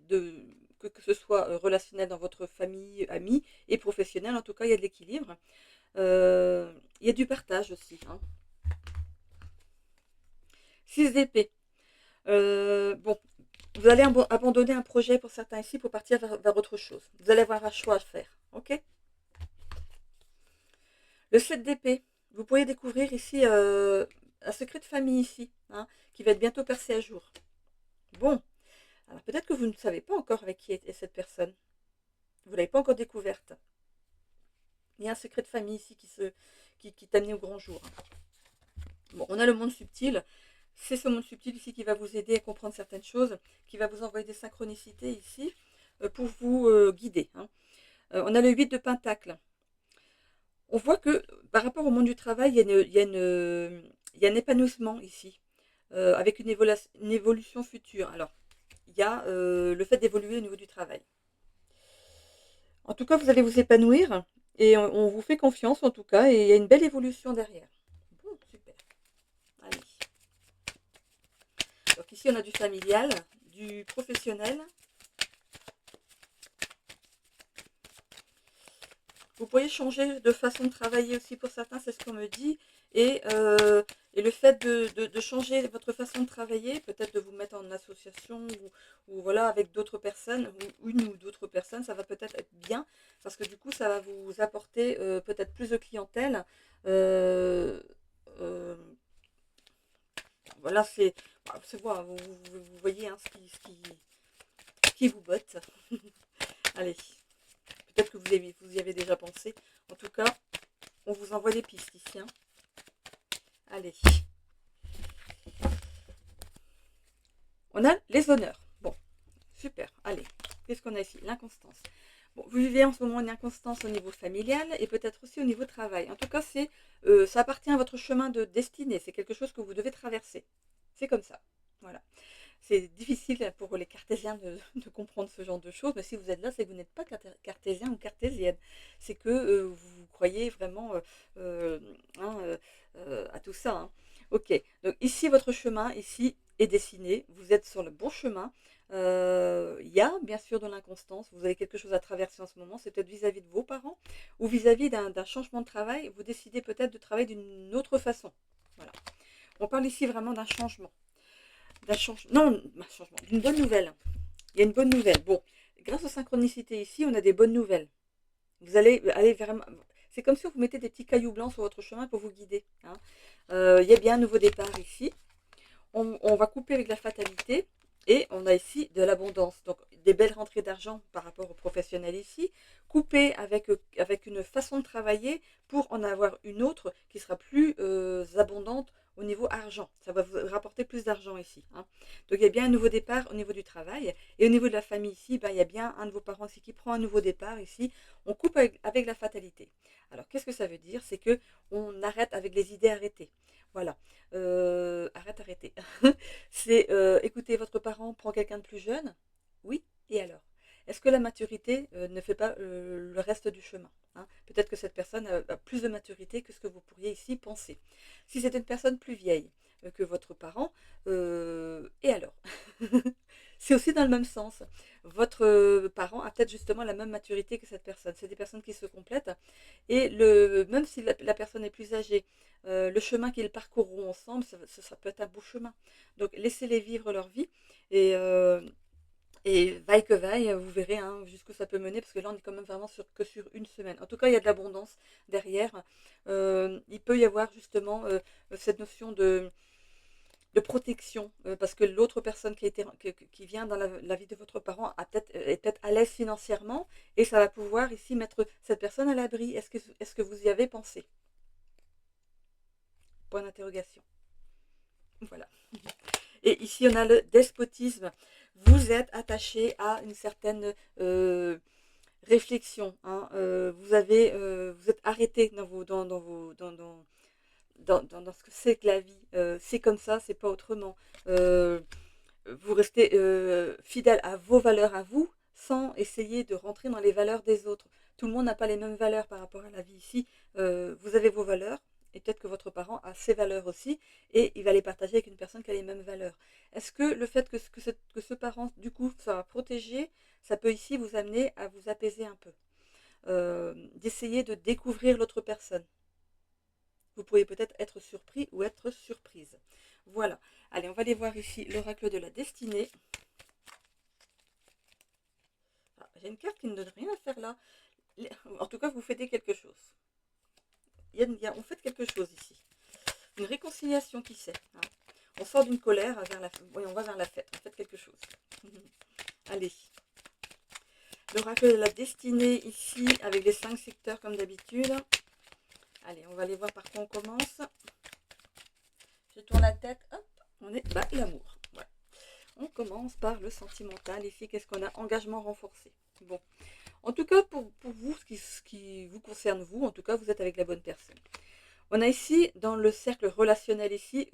que ce soit relationnel dans votre famille, amis et professionnel, en tout cas, il y a de l'équilibre. Il y a du partage aussi, hein. 6 d'épée. Bon, vous allez abandonner un projet pour certains ici pour partir vers autre chose. Vous allez avoir un choix à faire. Ok? Le 7 d'épée. Vous pourriez découvrir ici un secret de famille ici, hein, qui va être bientôt percé à jour. Bon, alors peut-être que vous ne savez pas encore avec qui est cette personne. Vous ne l'avez pas encore découverte. Il y a un secret de famille ici qui est amené au grand jour. Bon, on a le monde subtil. C'est ce monde subtil ici qui va vous aider à comprendre certaines choses, qui va vous envoyer des synchronicités ici pour vous guider. Hein. On a le 8 de Pentacle. On voit que par rapport au monde du travail, il y a un épanouissement ici, avec une évolution future. Alors, il y a le fait d'évoluer au niveau du travail. En tout cas, vous allez vous épanouir et on vous fait confiance en tout cas et il y a une belle évolution derrière. Bon, super. Allez. Donc ici, on a du familial, du professionnel. Vous pourriez changer de façon de travailler aussi pour certains, c'est ce qu'on me dit. Et le fait de changer votre façon de travailler, peut-être de vous mettre en association ou voilà, avec d'autres personnes, ou une ou d'autres personnes, ça va peut-être être bien, parce que du coup, ça va vous apporter peut-être plus de clientèle. Euh, euh, voilà, c'est bon, vous voyez hein, ce qui vous botte. Allez, peut-être que vous y avez déjà pensé. En tout cas, on vous envoie des pistes ici. Hein. Allez. On a les honneurs. Bon, super. Allez, qu'est-ce qu'on a ici? L'inconstance. Bon, vous vivez en ce moment une inconstance au niveau familial et peut-être aussi au niveau travail. En tout cas, ça appartient à votre chemin de destinée. C'est quelque chose que vous devez traverser. C'est comme ça. Voilà. C'est difficile pour les cartésiens de comprendre ce genre de choses, mais si vous êtes là, c'est que vous n'êtes pas cartésien ou cartésienne. C'est que vous croyez vraiment hein, à tout ça. Hein. Ok, donc ici, votre chemin, ici, est dessiné. Vous êtes sur le bon chemin. Il y a bien sûr de l'inconstance. Vous avez quelque chose à traverser en ce moment. C'est peut-être vis-à-vis de vos parents ou vis-à-vis d'un changement de travail. Vous décidez peut-être de travailler d'une autre façon. Voilà. On parle ici vraiment d'un changement. D'une bonne nouvelle. Il y a une bonne nouvelle. Bon, grâce aux synchronicités ici, on a des bonnes nouvelles. Vous allez aller vraiment. C'est comme si vous mettez des petits cailloux blancs sur votre chemin pour vous guider. Hein. Il y a bien un nouveau départ ici. On va couper avec la fatalité et on a ici de l'abondance. Donc des belles rentrées d'argent par rapport aux professionnels ici, coupé avec une façon de travailler pour en avoir une autre qui sera plus abondante au niveau argent. Ça va vous rapporter plus d'argent ici. Hein. Donc il y a bien un nouveau départ au niveau du travail. Et au niveau de la famille ici, ben, il y a bien un de vos parents ici qui prend un nouveau départ ici. On coupe avec la fatalité. Alors qu'est-ce que ça veut dire? C'est que on arrête avec les idées arrêtées. Voilà. Arrêtez. C'est écoutez, votre parent prend quelqu'un de plus jeune? Oui, et alors? Est-ce que la maturité ne fait pas le reste du chemin? Hein. Peut-être que cette personne a plus de maturité que ce que vous pourriez ici penser. Si c'est une personne plus vieille que votre parent, et alors? C'est aussi dans le même sens. Votre parent a peut-être justement la même maturité que cette personne. C'est des personnes qui se complètent. Et même si la personne est plus âgée, le chemin qu'ils parcourront ensemble, ça peut être un beau chemin. Donc laissez-les vivre leur vie. Et vaille que vaille, vous verrez hein, jusqu'où ça peut mener, parce que là on est quand même vraiment que sur une semaine. En tout cas, il y a de l'abondance derrière. Il peut y avoir justement cette notion de protection, parce que l'autre personne qui vient dans la vie de votre parent est peut-être à l'aise financièrement, et ça va pouvoir ici mettre cette personne à l'abri. Est-ce que vous y avez pensé? Point d'interrogation. Voilà. Et ici, on a le despotisme. Vous êtes attaché à une certaine réflexion. Hein. Vous êtes arrêté dans ce que c'est que la vie. C'est comme ça, c'est pas autrement. Vous restez fidèle à vos valeurs à vous, sans essayer de rentrer dans les valeurs des autres. Tout le monde n'a pas les mêmes valeurs par rapport à la vie ici. Vous avez vos valeurs, et peut-être que votre parent a ses valeurs aussi, et il va les partager avec une personne qui a les mêmes valeurs. Est-ce que le fait que ce parent, du coup, soit protégé, ça peut ici vous amener à vous apaiser un peu, d'essayer de découvrir l'autre personne. Vous pourriez peut-être être surpris ou être surprise. Voilà. Allez, on va aller voir ici l'oracle de la destinée. Ah, j'ai une carte qui ne donne rien à faire là. En tout cas, vous fêtez quelque chose. On fête quelque chose ici. Une réconciliation, qui sait. Hein. On sort d'une colère vers la fête. Oui, on va vers la fête. On fête quelque chose. Allez. L'oracle de la destinée ici, avec les 5 secteurs comme d'habitude. Allez, on va aller voir par quoi on commence. Je tourne la tête. Hop, On est l'amour. Voilà. On commence par le sentimental. Ici, qu'est-ce qu'on a? Engagement renforcé. Bon. En tout cas, pour vous, ce qui vous concerne, vous, en tout cas, vous êtes avec la bonne personne. On a ici, dans le cercle relationnel ici,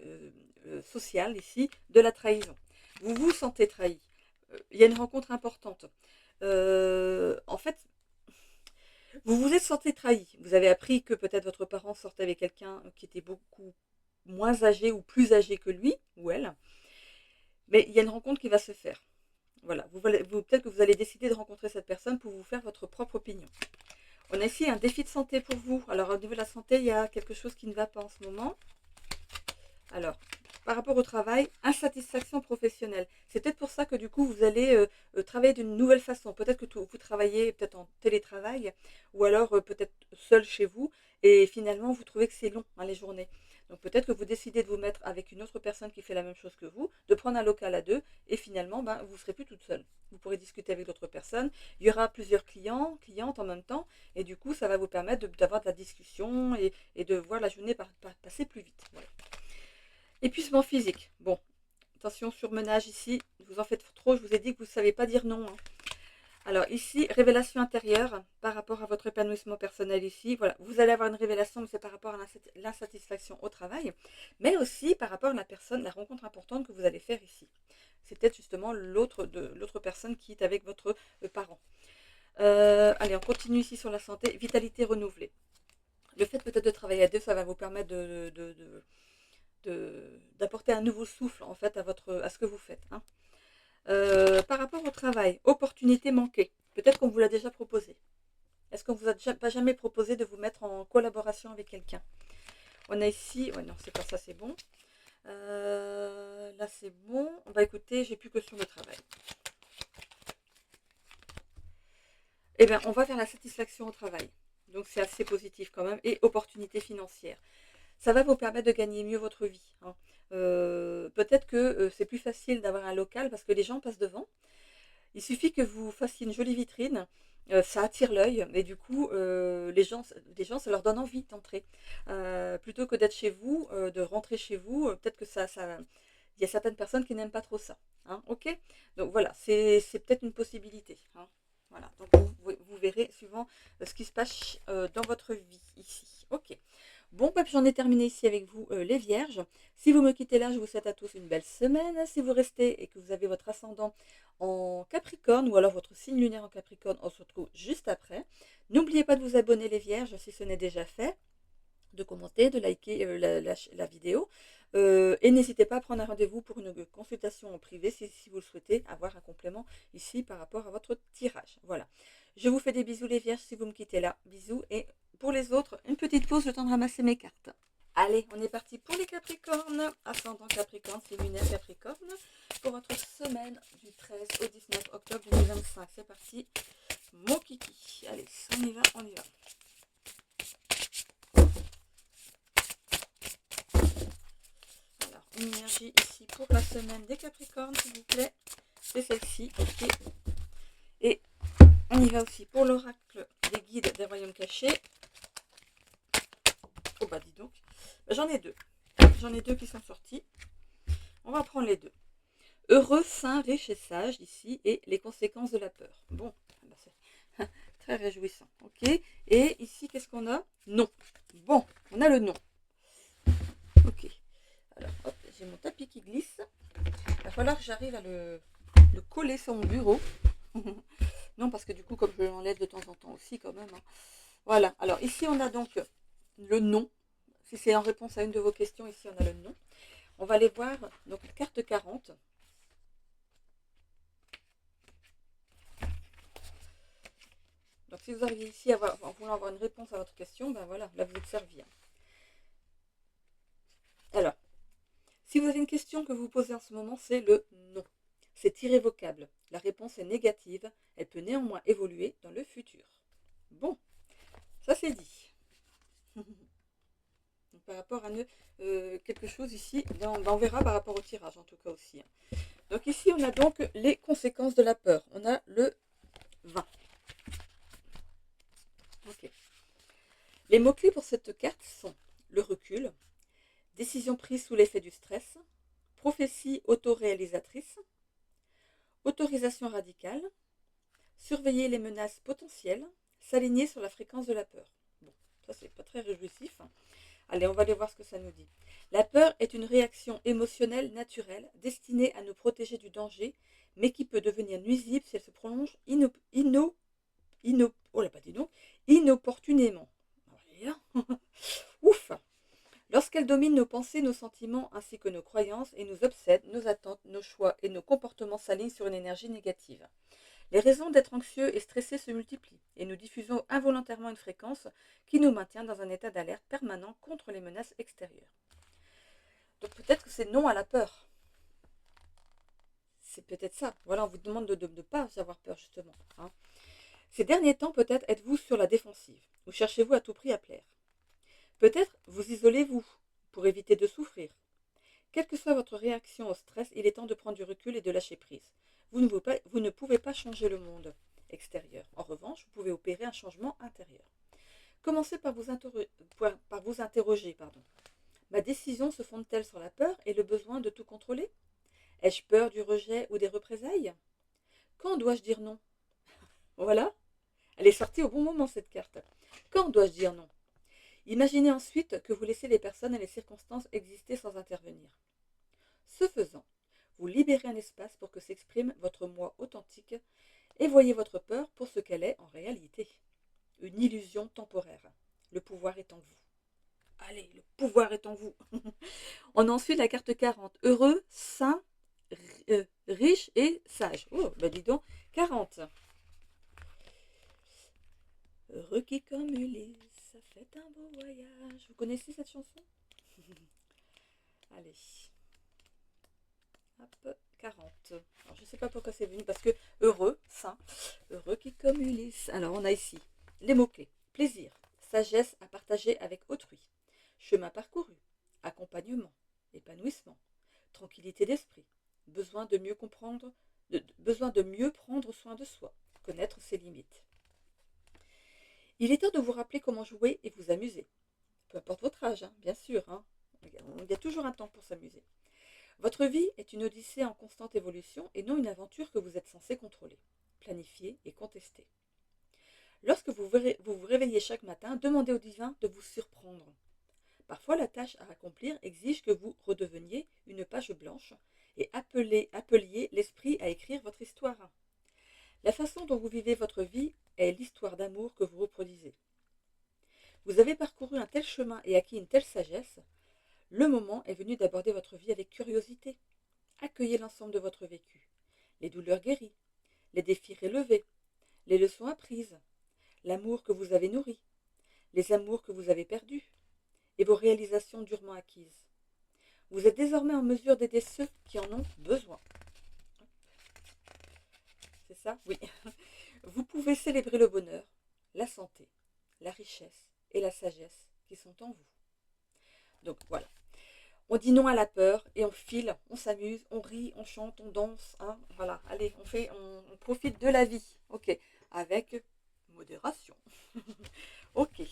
social ici, de la trahison. Vous vous sentez trahi. Il y a une rencontre importante. En fait, vous vous êtes senti trahi. Vous avez appris que peut-être votre parent sortait avec quelqu'un qui était beaucoup moins âgé ou plus âgé que lui ou elle. Mais il y a une rencontre qui va se faire. Voilà. Peut-être que vous allez décider de rencontrer cette personne pour vous faire votre propre opinion. On a ici un défi de santé pour vous. Alors, au niveau de la santé, il y a quelque chose qui ne va pas en ce moment. Alors, par rapport au travail, insatisfaction professionnelle. C'est peut-être pour ça que du coup, vous allez travailler d'une nouvelle façon. Peut-être que vous travaillez peut-être en télétravail ou alors peut-être seul chez vous et finalement, vous trouvez que c'est long les journées. Donc peut-être que vous décidez de vous mettre avec une autre personne qui fait la même chose que vous, de prendre un local à deux et finalement, vous ne serez plus toute seule. Vous pourrez discuter avec d'autres personnes. Il y aura plusieurs clientes en même temps et du coup, ça va vous permettre d'avoir de la discussion et de voir la journée passer plus vite. Voilà. Épuisement physique. Bon, attention, surmenage ici. Vous en faites trop, je vous ai dit que vous ne savez pas dire non. Alors ici, révélation intérieure par rapport à votre épanouissement personnel ici. Voilà, vous allez avoir une révélation, mais c'est par rapport à l'insatisfaction au travail, mais aussi par rapport à la rencontre importante que vous allez faire ici. C'est peut-être justement l'autre personne qui est avec votre parent. Allez, on continue ici sur la santé. Vitalité renouvelée. Le fait peut-être de travailler à deux, ça va vous permettre d'apporter un nouveau souffle en fait à ce que vous faites. Par rapport au travail, opportunité manquée. Peut-être qu'on vous l'a déjà proposé. Est-ce qu'on vous a pas jamais proposé de vous mettre en collaboration avec quelqu'un? On a ici, ouais non c'est pas ça, c'est bon. Là c'est bon. Écoutez, j'ai plus que sur le travail. Eh bien, on va vers la satisfaction au travail. Donc c'est assez positif quand même. Et opportunité financière. Ça va vous permettre de gagner mieux votre vie. Peut-être que c'est plus facile d'avoir un local parce que les gens passent devant. Il suffit que vous fassiez une jolie vitrine, ça attire l'œil et du coup, les gens, ça leur donne envie d'entrer. Plutôt que d'être chez vous, de rentrer chez vous, peut-être que il y a certaines personnes qui n'aiment pas trop ça. Ok? Donc voilà, c'est peut-être une possibilité. Voilà, donc vous verrez suivant ce qui se passe dans votre vie ici. Ok. Bon, j'en ai terminé ici avec vous, les vierges. Si vous me quittez là, je vous souhaite à tous une belle semaine. Si vous restez et que vous avez votre ascendant en Capricorne ou alors votre signe lunaire en Capricorne, on se retrouve juste après. N'oubliez pas de vous abonner les vierges si ce n'est déjà fait, de commenter, de liker la vidéo. Et n'hésitez pas à prendre un rendez-vous pour une consultation en privé si vous le souhaitez avoir un complément ici par rapport à votre tirage. Voilà. Je vous fais des bisous les vierges si vous me quittez là. Bisous et pour les autres, une petite pause, le temps de ramasser mes cartes. Allez, on est parti pour les Capricornes, ascendant Capricorne, c'est lunaire Capricorne, pour votre semaine du 13 au 19 octobre 2025. C'est parti, mon kiki. Allez, on y va, on y va. Alors, une énergie ici pour la semaine des Capricornes, s'il vous plaît. C'est celle-ci, ok. Et on y va aussi pour l'oracle des guides des royaumes cachés. Oh dis donc. J'en ai deux. J'en ai deux qui sont sortis. On va prendre les deux. Heureux, sain, riche et sage ici et les conséquences de la peur. Bon, c'est très réjouissant. Ok. Et ici, qu'est-ce qu'on a? Non. Bon, on a le non. Ok. Alors, hop, j'ai mon tapis qui glisse. Il va falloir que j'arrive à le coller sur mon bureau. Non, parce que du coup, comme je l'enlève de temps en temps aussi, quand même. Voilà. Alors, ici, on a donc le non. Si c'est en réponse à une de vos questions, ici, on a le non. On va aller voir, donc, carte 40. Donc, si vous arrivez ici en voulant avoir une réponse à votre question, voilà, là, vous êtes servi. Alors, si vous avez une question que vous posez en ce moment, c'est le non. C'est irrévocable. La réponse est négative. Elle peut néanmoins évoluer dans le futur. Bon, ça c'est dit. Donc, par rapport à quelque chose ici, on verra par rapport au tirage en tout cas aussi. Donc ici, on a donc les conséquences de la peur. On a le 20. Ok. Les mots-clés pour cette carte sont le recul, décision prise sous l'effet du stress, prophétie autoréalisatrice, autorisation radicale, surveiller les menaces potentielles, s'aligner sur la fréquence de la peur. Bon, ça c'est pas très réjouissif. Allez, on va aller voir ce que ça nous dit. La peur est une réaction émotionnelle naturelle destinée à nous protéger du danger, mais qui peut devenir nuisible si elle se prolonge inopportunément. Ouf. Lorsqu'elle domine nos pensées, nos sentiments ainsi que nos croyances et nous obsède, nos attentes, nos choix et nos comportements s'alignent sur une énergie négative. Les raisons d'être anxieux et stressés se multiplient et nous diffusons involontairement une fréquence qui nous maintient dans un état d'alerte permanent contre les menaces extérieures. Donc peut-être que c'est non à la peur. C'est peut-être ça. Voilà, on vous demande de ne pas avoir peur justement. Ces derniers temps, peut-être êtes-vous sur la défensive ou cherchez-vous à tout prix à plaire. Peut-être vous isolez-vous pour éviter de souffrir. Quelle que soit votre réaction au stress, il est temps de prendre du recul et de lâcher prise. Vous ne pouvez pas changer le monde extérieur. En revanche, vous pouvez opérer un changement intérieur. Commencez par vous interroger. Ma décision se fonde-t-elle sur la peur et le besoin de tout contrôler? Ai-je peur du rejet ou des représailles? Quand dois-je dire non? Voilà, elle est sortie au bon moment cette carte. Quand dois-je dire non? Imaginez ensuite que vous laissez les personnes et les circonstances exister sans intervenir. Ce faisant, vous libérez un espace pour que s'exprime votre moi authentique et voyez votre peur pour ce qu'elle est en réalité. Une illusion temporaire. Le pouvoir est en vous. Allez, le pouvoir est en vous. On a ensuite la carte 40. Heureux, sain, riche et sage. Oh, bah dis donc, 40. Heureux qui comme Ulysse, ça fait un beau voyage. Vous connaissez cette chanson? Allez. Hop, 40. Alors, je ne sais pas pourquoi c'est venu, parce que heureux, sain, heureux qui comme Ulysse. Alors, on a ici les mots-clés. Plaisir, sagesse à partager avec autrui, chemin parcouru, accompagnement, épanouissement, tranquillité d'esprit, besoin de mieux comprendre, besoin de mieux prendre soin de soi, connaître ses limites. Il est temps de vous rappeler comment jouer et vous amuser. Peu importe votre âge, bien sûr. Il y a toujours un temps pour s'amuser. Votre vie est une odyssée en constante évolution et non une aventure que vous êtes censé contrôler, planifier et contester. Lorsque vous vous réveillez chaque matin, demandez au divin de vous surprendre. Parfois, la tâche à accomplir exige que vous redeveniez une page blanche et appeliez l'esprit à écrire votre histoire. La façon dont vous vivez votre vie est l'histoire d'amour que vous reproduisez. Vous avez parcouru un tel chemin et acquis une telle sagesse, le moment est venu d'aborder votre vie avec curiosité. Accueillez l'ensemble de votre vécu, les douleurs guéries, les défis relevés, les leçons apprises, l'amour que vous avez nourri, les amours que vous avez perdus et vos réalisations durement acquises. Vous êtes désormais en mesure d'aider ceux qui en ont besoin. C'est ça? Oui. Vous pouvez célébrer le bonheur, la santé, la richesse et la sagesse qui sont en vous. Donc voilà. On dit non à la peur et on file, on s'amuse, on rit, on chante, on danse. Voilà, allez, on profite de la vie. Ok, avec modération. Ok,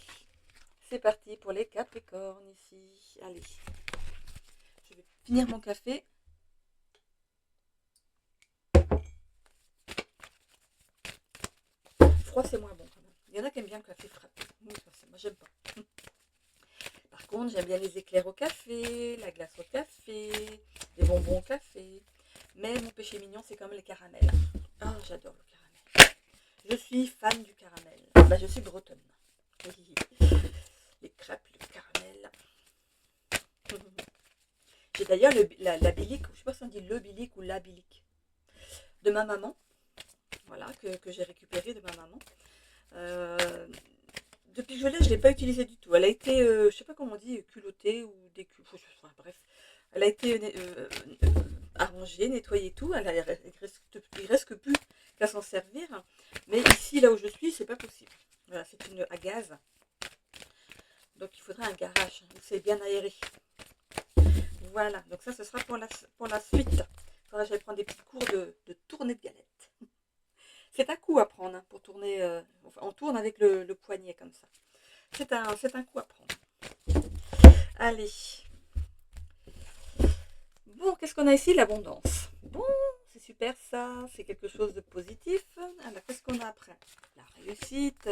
c'est parti pour les Capricornes ici. Allez, je vais finir mon café. Froid, c'est moins bon quand même. Il y en a qui aiment bien le café frappé. Moi, j'aime pas. Par contre, j'aime bien les éclairs au café, la glace au café, les bonbons au café. Mais mon péché mignon, c'est quand même les caramels. Ah, j'adore le caramel. Je suis fan du caramel. Bah, je suis bretonne. Les crêpes, le caramel. J'ai d'ailleurs la bilique, je ne sais pas si on dit le bilique ou la bilique, de ma maman. Voilà, que j'ai récupéré de ma maman. Depuis que je l'ai, je ne l'ai pas utilisée du tout. Elle a été, je ne sais pas comment on dit, culottée ou déculottée. Enfin, bref, elle a été arrangée, nettoyée, tout. Il ne reste que plus qu'à s'en servir. Mais ici, là où je suis, c'est pas possible. Voilà, c'est une à gaz. Donc il faudrait un garage où c'est bien aéré. Voilà, donc ça, ce sera pour la suite. Il faudra que j'aille prendre des petits cours de tournée de galettes. C'est un coup à prendre pour tourner. On tourne avec le poignet comme ça. C'est un coup à prendre. Allez. Bon, qu'est-ce qu'est-ce qu'on a ici? L'abondance. Bon, c'est super ça, c'est quelque chose de positif. Alors, qu'est-ce qu'on a après? La réussite,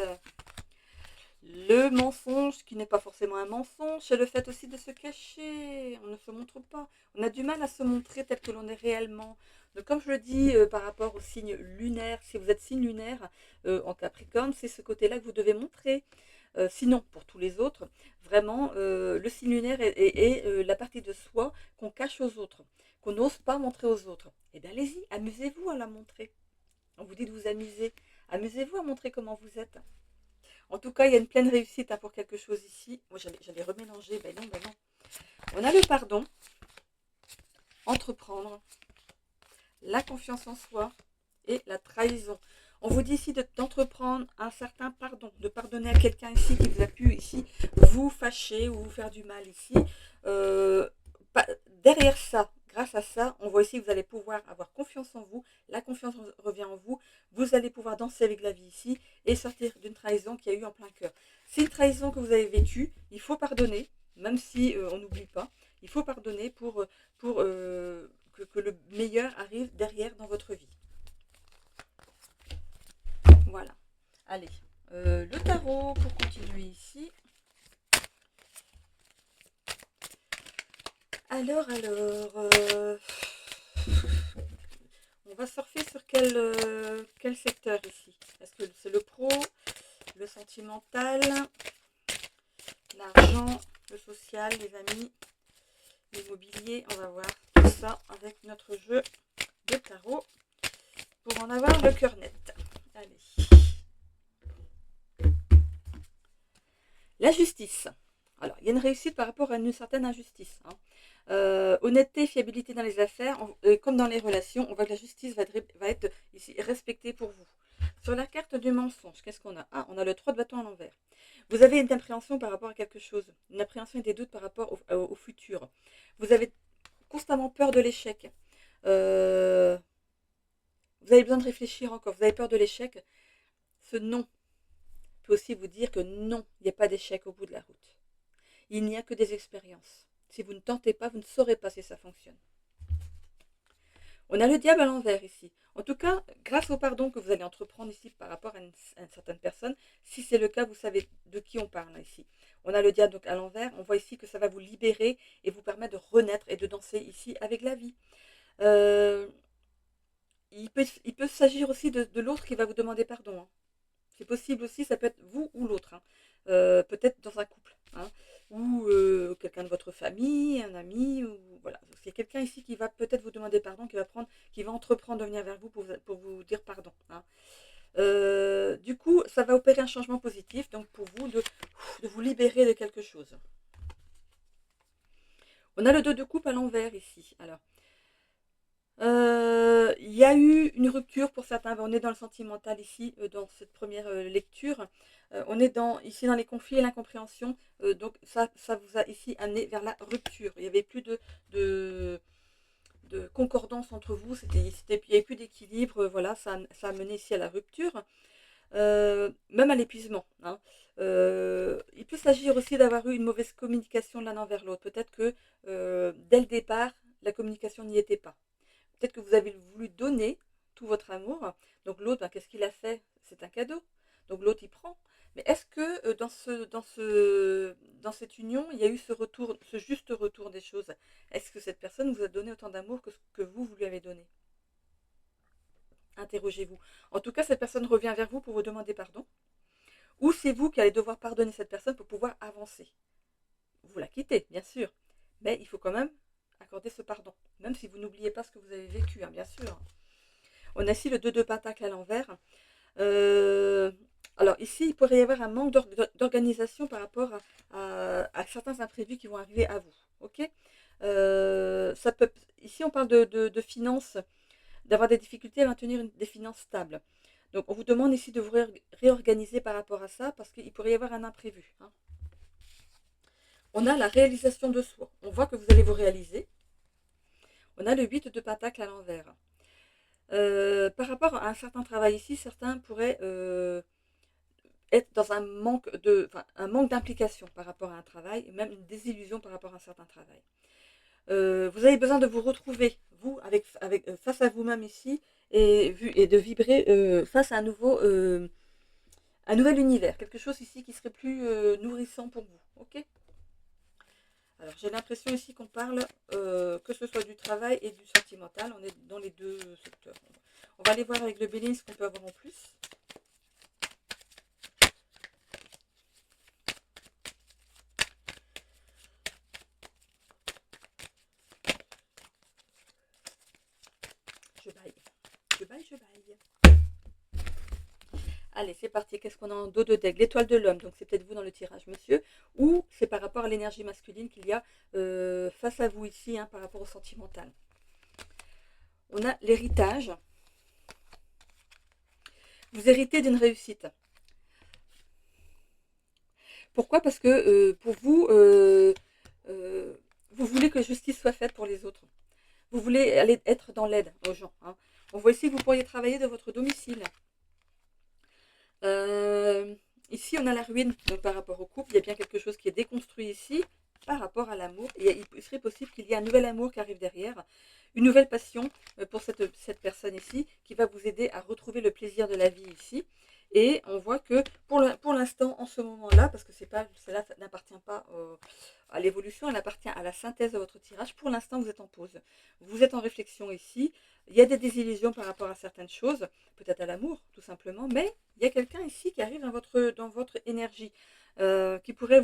le mensonge, qui n'est pas forcément un mensonge, c'est le fait aussi de se cacher. On ne se montre pas. On a du mal à se montrer tel que l'on est réellement. Donc, comme je le dis par rapport au signe lunaire, si vous êtes signe lunaire en Capricorne, c'est ce côté-là que vous devez montrer. Sinon, pour tous les autres, vraiment, le signe lunaire est la partie de soi qu'on cache aux autres, qu'on n'ose pas montrer aux autres. Et bien, allez-y, amusez-vous à la montrer. On vous dit de vous amuser. Amusez-vous à montrer comment vous êtes. En tout cas, il y a une pleine réussite pour quelque chose ici. Moi, j'allais remélanger. Ben non, ben non. On a le pardon, entreprendre, la confiance en soi et la trahison. On vous dit ici d'entreprendre un certain pardon, de pardonner à quelqu'un ici qui vous a pu ici vous fâcher ou vous faire du mal ici. Euh, Derrière ça, grâce à ça, on voit ici que vous allez pouvoir avoir confiance en vous, la confiance revient en vous, vous allez pouvoir danser avec la vie ici et sortir d'une trahison qu'il y a eu en plein cœur. C'est une trahison que vous avez vécue, il faut pardonner, même si on n'oublie pas, il faut pardonner pour que le meilleur arrive derrière dans votre vie. Voilà. Allez, le tarot pour continuer ici. Alors, on va surfer sur quel secteur ici? Est-ce que c'est le pro, le sentimental, l'argent, le social, les amis, l'immobilier? On va voir tout ça avec notre jeu de tarot pour en avoir le cœur net. Allez. La justice. Alors, il y a une réussite par rapport à une certaine injustice. Honnêteté, fiabilité dans les affaires, comme dans les relations, on voit que la justice va être ici respectée pour vous. Sur la carte du mensonge, qu'est-ce qu'on a? Ah, on a le 3 de bâton à l'envers. Vous avez une appréhension par rapport à quelque chose, une appréhension et des doutes par rapport au futur. Vous avez constamment peur de l'échec. Vous avez besoin de réfléchir encore, vous avez peur de l'échec. Ce non peut aussi vous dire que non, il n'y a pas d'échec au bout de la route. Il n'y a que des expériences. Si vous ne tentez pas, vous ne saurez pas si ça fonctionne. On a le diable à l'envers ici. En tout cas, grâce au pardon que vous allez entreprendre ici par rapport à une certaine personne, si c'est le cas, vous savez de qui on parle ici. On a le diable donc à l'envers. On voit ici que ça va vous libérer et vous permettre de renaître et de danser ici avec la vie. Il peut s'agir aussi de l'autre qui va vous demander pardon. Hein. C'est possible aussi, ça peut être vous ou l'autre. Hein. Peut-être dans un couple. Hein. Ou quelqu'un de votre famille, un ami. Ou, voilà. C'est quelqu'un ici qui va peut-être vous demander pardon, qui va entreprendre de venir vers vous pour vous dire pardon. Hein. Du coup, ça va opérer un changement positif, donc pour vous, de vous libérer de quelque chose. On a le 2 de coupe à l'envers ici. Alors, il y a eu une rupture pour certains. On est dans le sentimental ici, dans cette première lecture. On est ici dans les conflits et l'incompréhension. Donc ça vous a ici amené vers la rupture. Il n'y avait plus de concordance entre vous. Il n'y avait plus d'équilibre. Voilà, ça a mené ici à la rupture. Même à l'épuisement. Hein. Il peut s'agir aussi d'avoir eu une mauvaise communication de l'un envers l'autre. Peut-être que dès le départ, la communication n'y était pas. Peut-être que vous avez voulu donner tout votre amour. Donc l'autre, ben, qu'est-ce qu'il a fait? C'est un cadeau. Donc l'autre, il prend. Mais est-ce que dans cette union, il y a eu ce juste retour des choses? Est-ce que cette personne vous a donné autant d'amour que vous lui avez donné? Interrogez-vous. En tout cas, cette personne revient vers vous pour vous demander pardon. Ou c'est vous qui allez devoir pardonner cette personne pour pouvoir avancer. Vous la quittez, bien sûr. Mais il faut quand même accorder ce pardon. Même si vous n'oubliez pas ce que vous avez vécu, hein, bien sûr. On a ici le 2 de pentacle à l'envers. Alors ici, il pourrait y avoir un manque d'organisation par rapport à certains imprévus qui vont arriver à vous. Ok. Ici, on parle de finances, d'avoir des difficultés à maintenir des finances stables. Donc, on vous demande ici de vous réorganiser par rapport à ça parce qu'il pourrait y avoir un imprévu. Hein. On a la réalisation de soi. On voit que vous allez vous réaliser. On a le 8 de pentacle à l'envers. Par rapport à un certain travail ici, certains pourraient être dans un manque d'implication par rapport à un travail, et même une désillusion par rapport à un certain travail. vous avez besoin de vous retrouver, vous, face à vous-même ici, et de vibrer face à un nouvel univers, quelque chose ici qui serait plus nourrissant pour vous. Ok. Alors j'ai l'impression ici qu'on parle que ce soit du travail et du sentimental, on est dans les deux secteurs. On va aller voir avec le Béline ce qu'on peut avoir en plus. Je baille, je baille, je baille. Allez, c'est parti. Qu'est-ce qu'on a en dos de deck? L'étoile de l'homme. Donc, c'est peut-être vous dans le tirage, monsieur. Ou c'est par rapport à l'énergie masculine qu'il y a face à vous ici, hein, par rapport au sentimental. On a l'héritage. Vous héritez d'une réussite. Pourquoi? Parce que pour vous, vous voulez que justice soit faite pour les autres. Vous voulez aller être dans l'aide aux gens. Hein. On voit ici que vous pourriez travailler de votre domicile. Ici, on a la ruine. Donc, par rapport au couple, il y a bien quelque chose qui est déconstruit ici par rapport à l'amour. Il serait possible qu'il y ait un nouvel amour qui arrive derrière, une nouvelle passion pour cette personne ici qui va vous aider à retrouver le plaisir de la vie ici. Et on voit que pour l'instant, en ce moment-là, parce que cela n'appartient pas à l'évolution, elle appartient à la synthèse de votre tirage. Pour l'instant, vous êtes en pause. Vous êtes en réflexion ici. Il y a des désillusions par rapport à certaines choses, peut-être à l'amour, tout simplement, mais il y a quelqu'un ici qui arrive dans votre énergie, qui pourrait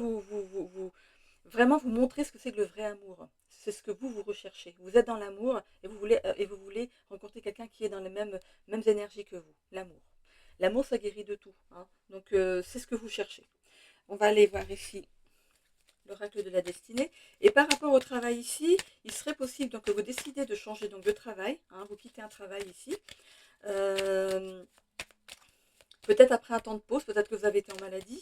vraiment vous montrer ce que c'est que le vrai amour. C'est ce que vous recherchez. Vous êtes dans l'amour et vous voulez rencontrer quelqu'un qui est dans les mêmes énergies que vous, l'amour. L'amour, ça guérit de tout. Hein. Donc, c'est ce que vous cherchez. On va aller voir ici l'oracle de la destinée. Et par rapport au travail ici, il serait possible donc, que vous décidez de changer donc, de travail. Hein, vous quittez un travail ici. Peut-être après un temps de pause, peut-être que vous avez été en maladie.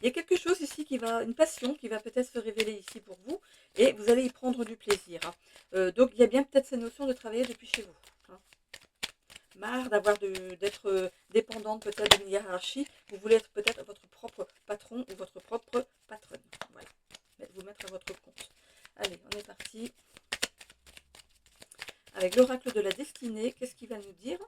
Il y a quelque chose ici une passion qui va peut-être se révéler ici pour vous. Et vous allez y prendre du plaisir. Hein. Donc, il y a bien peut-être cette notion de travailler depuis chez vous. Hein. Marre d'être dépendante peut-être d'une hiérarchie. Vous voulez être peut-être votre propre patron ou votre propre patronne. Voilà. Vous mettre à votre compte. Allez, on est parti. Avec l'oracle de la destinée, qu'est-ce qu'il va nous dire?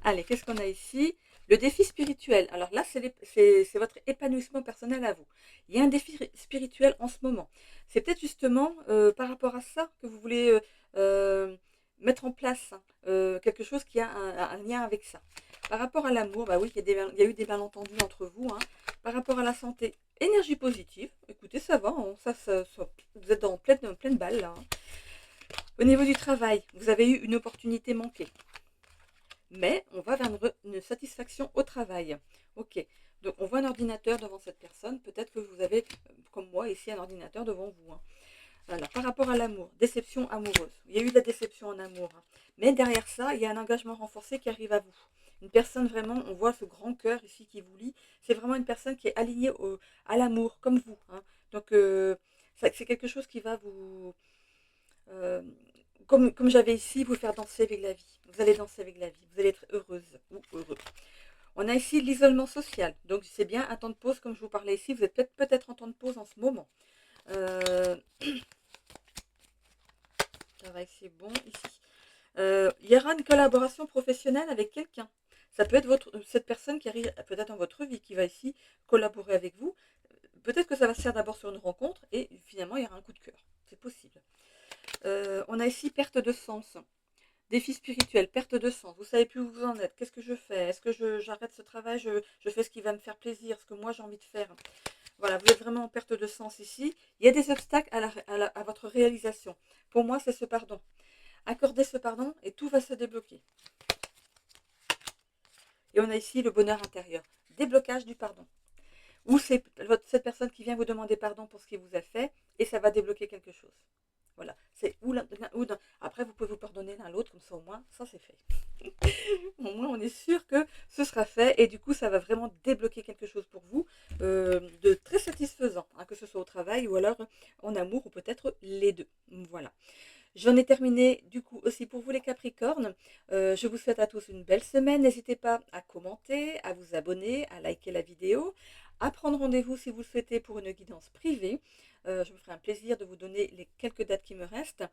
Allez, qu'est-ce qu'on a ici? Le défi spirituel. Alors là, c'est votre épanouissement personnel à vous. Il y a un défi spirituel en ce moment. C'est peut-être justement par rapport à ça que vous voulez mettre en place quelque chose qui a un lien avec ça. Par rapport à l'amour, bah oui, il y a eu des malentendus entre vous. Hein. Par rapport à la santé, énergie positive. Écoutez, ça va, hein, vous êtes en pleine balle là. Hein. Au niveau du travail, vous avez eu une opportunité manquée. Mais on va vers une satisfaction au travail. Ok, donc on voit un ordinateur devant cette personne. Peut-être que vous avez, comme moi, ici un ordinateur devant vous. Hein. Alors, par rapport à l'amour, déception amoureuse. Il y a eu de la déception en amour. Hein. Mais derrière ça, il y a un engagement renforcé qui arrive à vous. Une personne vraiment, on voit ce grand cœur ici qui vous lie. C'est vraiment une personne qui est alignée à l'amour, comme vous. Hein. Donc, c'est quelque chose qui va vous... comme j'avais ici, vous faire danser avec la vie. Vous allez danser avec la vie. Vous allez être heureuse ou heureux. On a ici l'isolement social. Donc, c'est bien un temps de pause, comme je vous parlais ici. Vous êtes peut-être en temps de pause en ce moment. Travail, c'est bon ici. Il y aura une collaboration professionnelle avec quelqu'un. Ça peut être cette personne qui arrive peut-être dans votre vie, qui va ici collaborer avec vous. Peut-être que ça va se faire d'abord sur une rencontre et finalement il y aura un coup de cœur. C'est possible. On a ici perte de sens. Défi spirituel, perte de sens. Vous savez plus où vous en êtes. Qu'est-ce que je fais? Est-ce que j'arrête ce travail? Je fais ce qui va me faire plaisir, ce que moi j'ai envie de faire. Voilà, vous êtes vraiment en perte de sens ici. Il y a des obstacles à votre réalisation. Pour moi, c'est ce pardon. Accordez ce pardon et tout va se débloquer. Et on a ici le bonheur intérieur. Déblocage du pardon. Ou c'est cette personne qui vient vous demander pardon pour ce qu'il vous a fait et ça va débloquer quelque chose. Voilà. C'est Après, vous pouvez vous pardonner l'un l'autre, comme ça au moins, ça c'est fait. Au moins, on est sûr que ce sera fait et du coup, ça va vraiment débloquer quelque chose pour vous de très satisfaisant, hein, que ce soit au travail ou alors en amour ou peut-être les deux. Voilà. J'en ai terminé du coup aussi pour vous les Capricornes. Je vous souhaite à tous une belle semaine. N'hésitez pas à commenter, à vous abonner, à liker la vidéo, à prendre rendez-vous si vous le souhaitez pour une guidance privée. Je me ferai un plaisir de vous donner les quelques dates qui me restent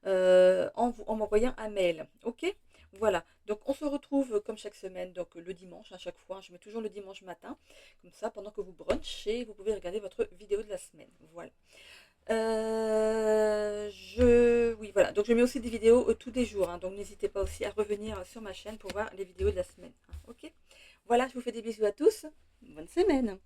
en m'envoyant un mail. Ok? Voilà. Donc on se retrouve comme chaque semaine, donc le dimanche à chaque fois. Je mets toujours le dimanche matin. Comme ça, pendant que vous brunchez, vous pouvez regarder votre vidéo de la semaine. Voilà. Oui, voilà. Donc je mets aussi des vidéos tous les jours. Hein. Donc n'hésitez pas aussi à revenir sur ma chaîne pour voir les vidéos de la semaine. Hein. Ok? Voilà, je vous fais des bisous à tous. Bonne semaine.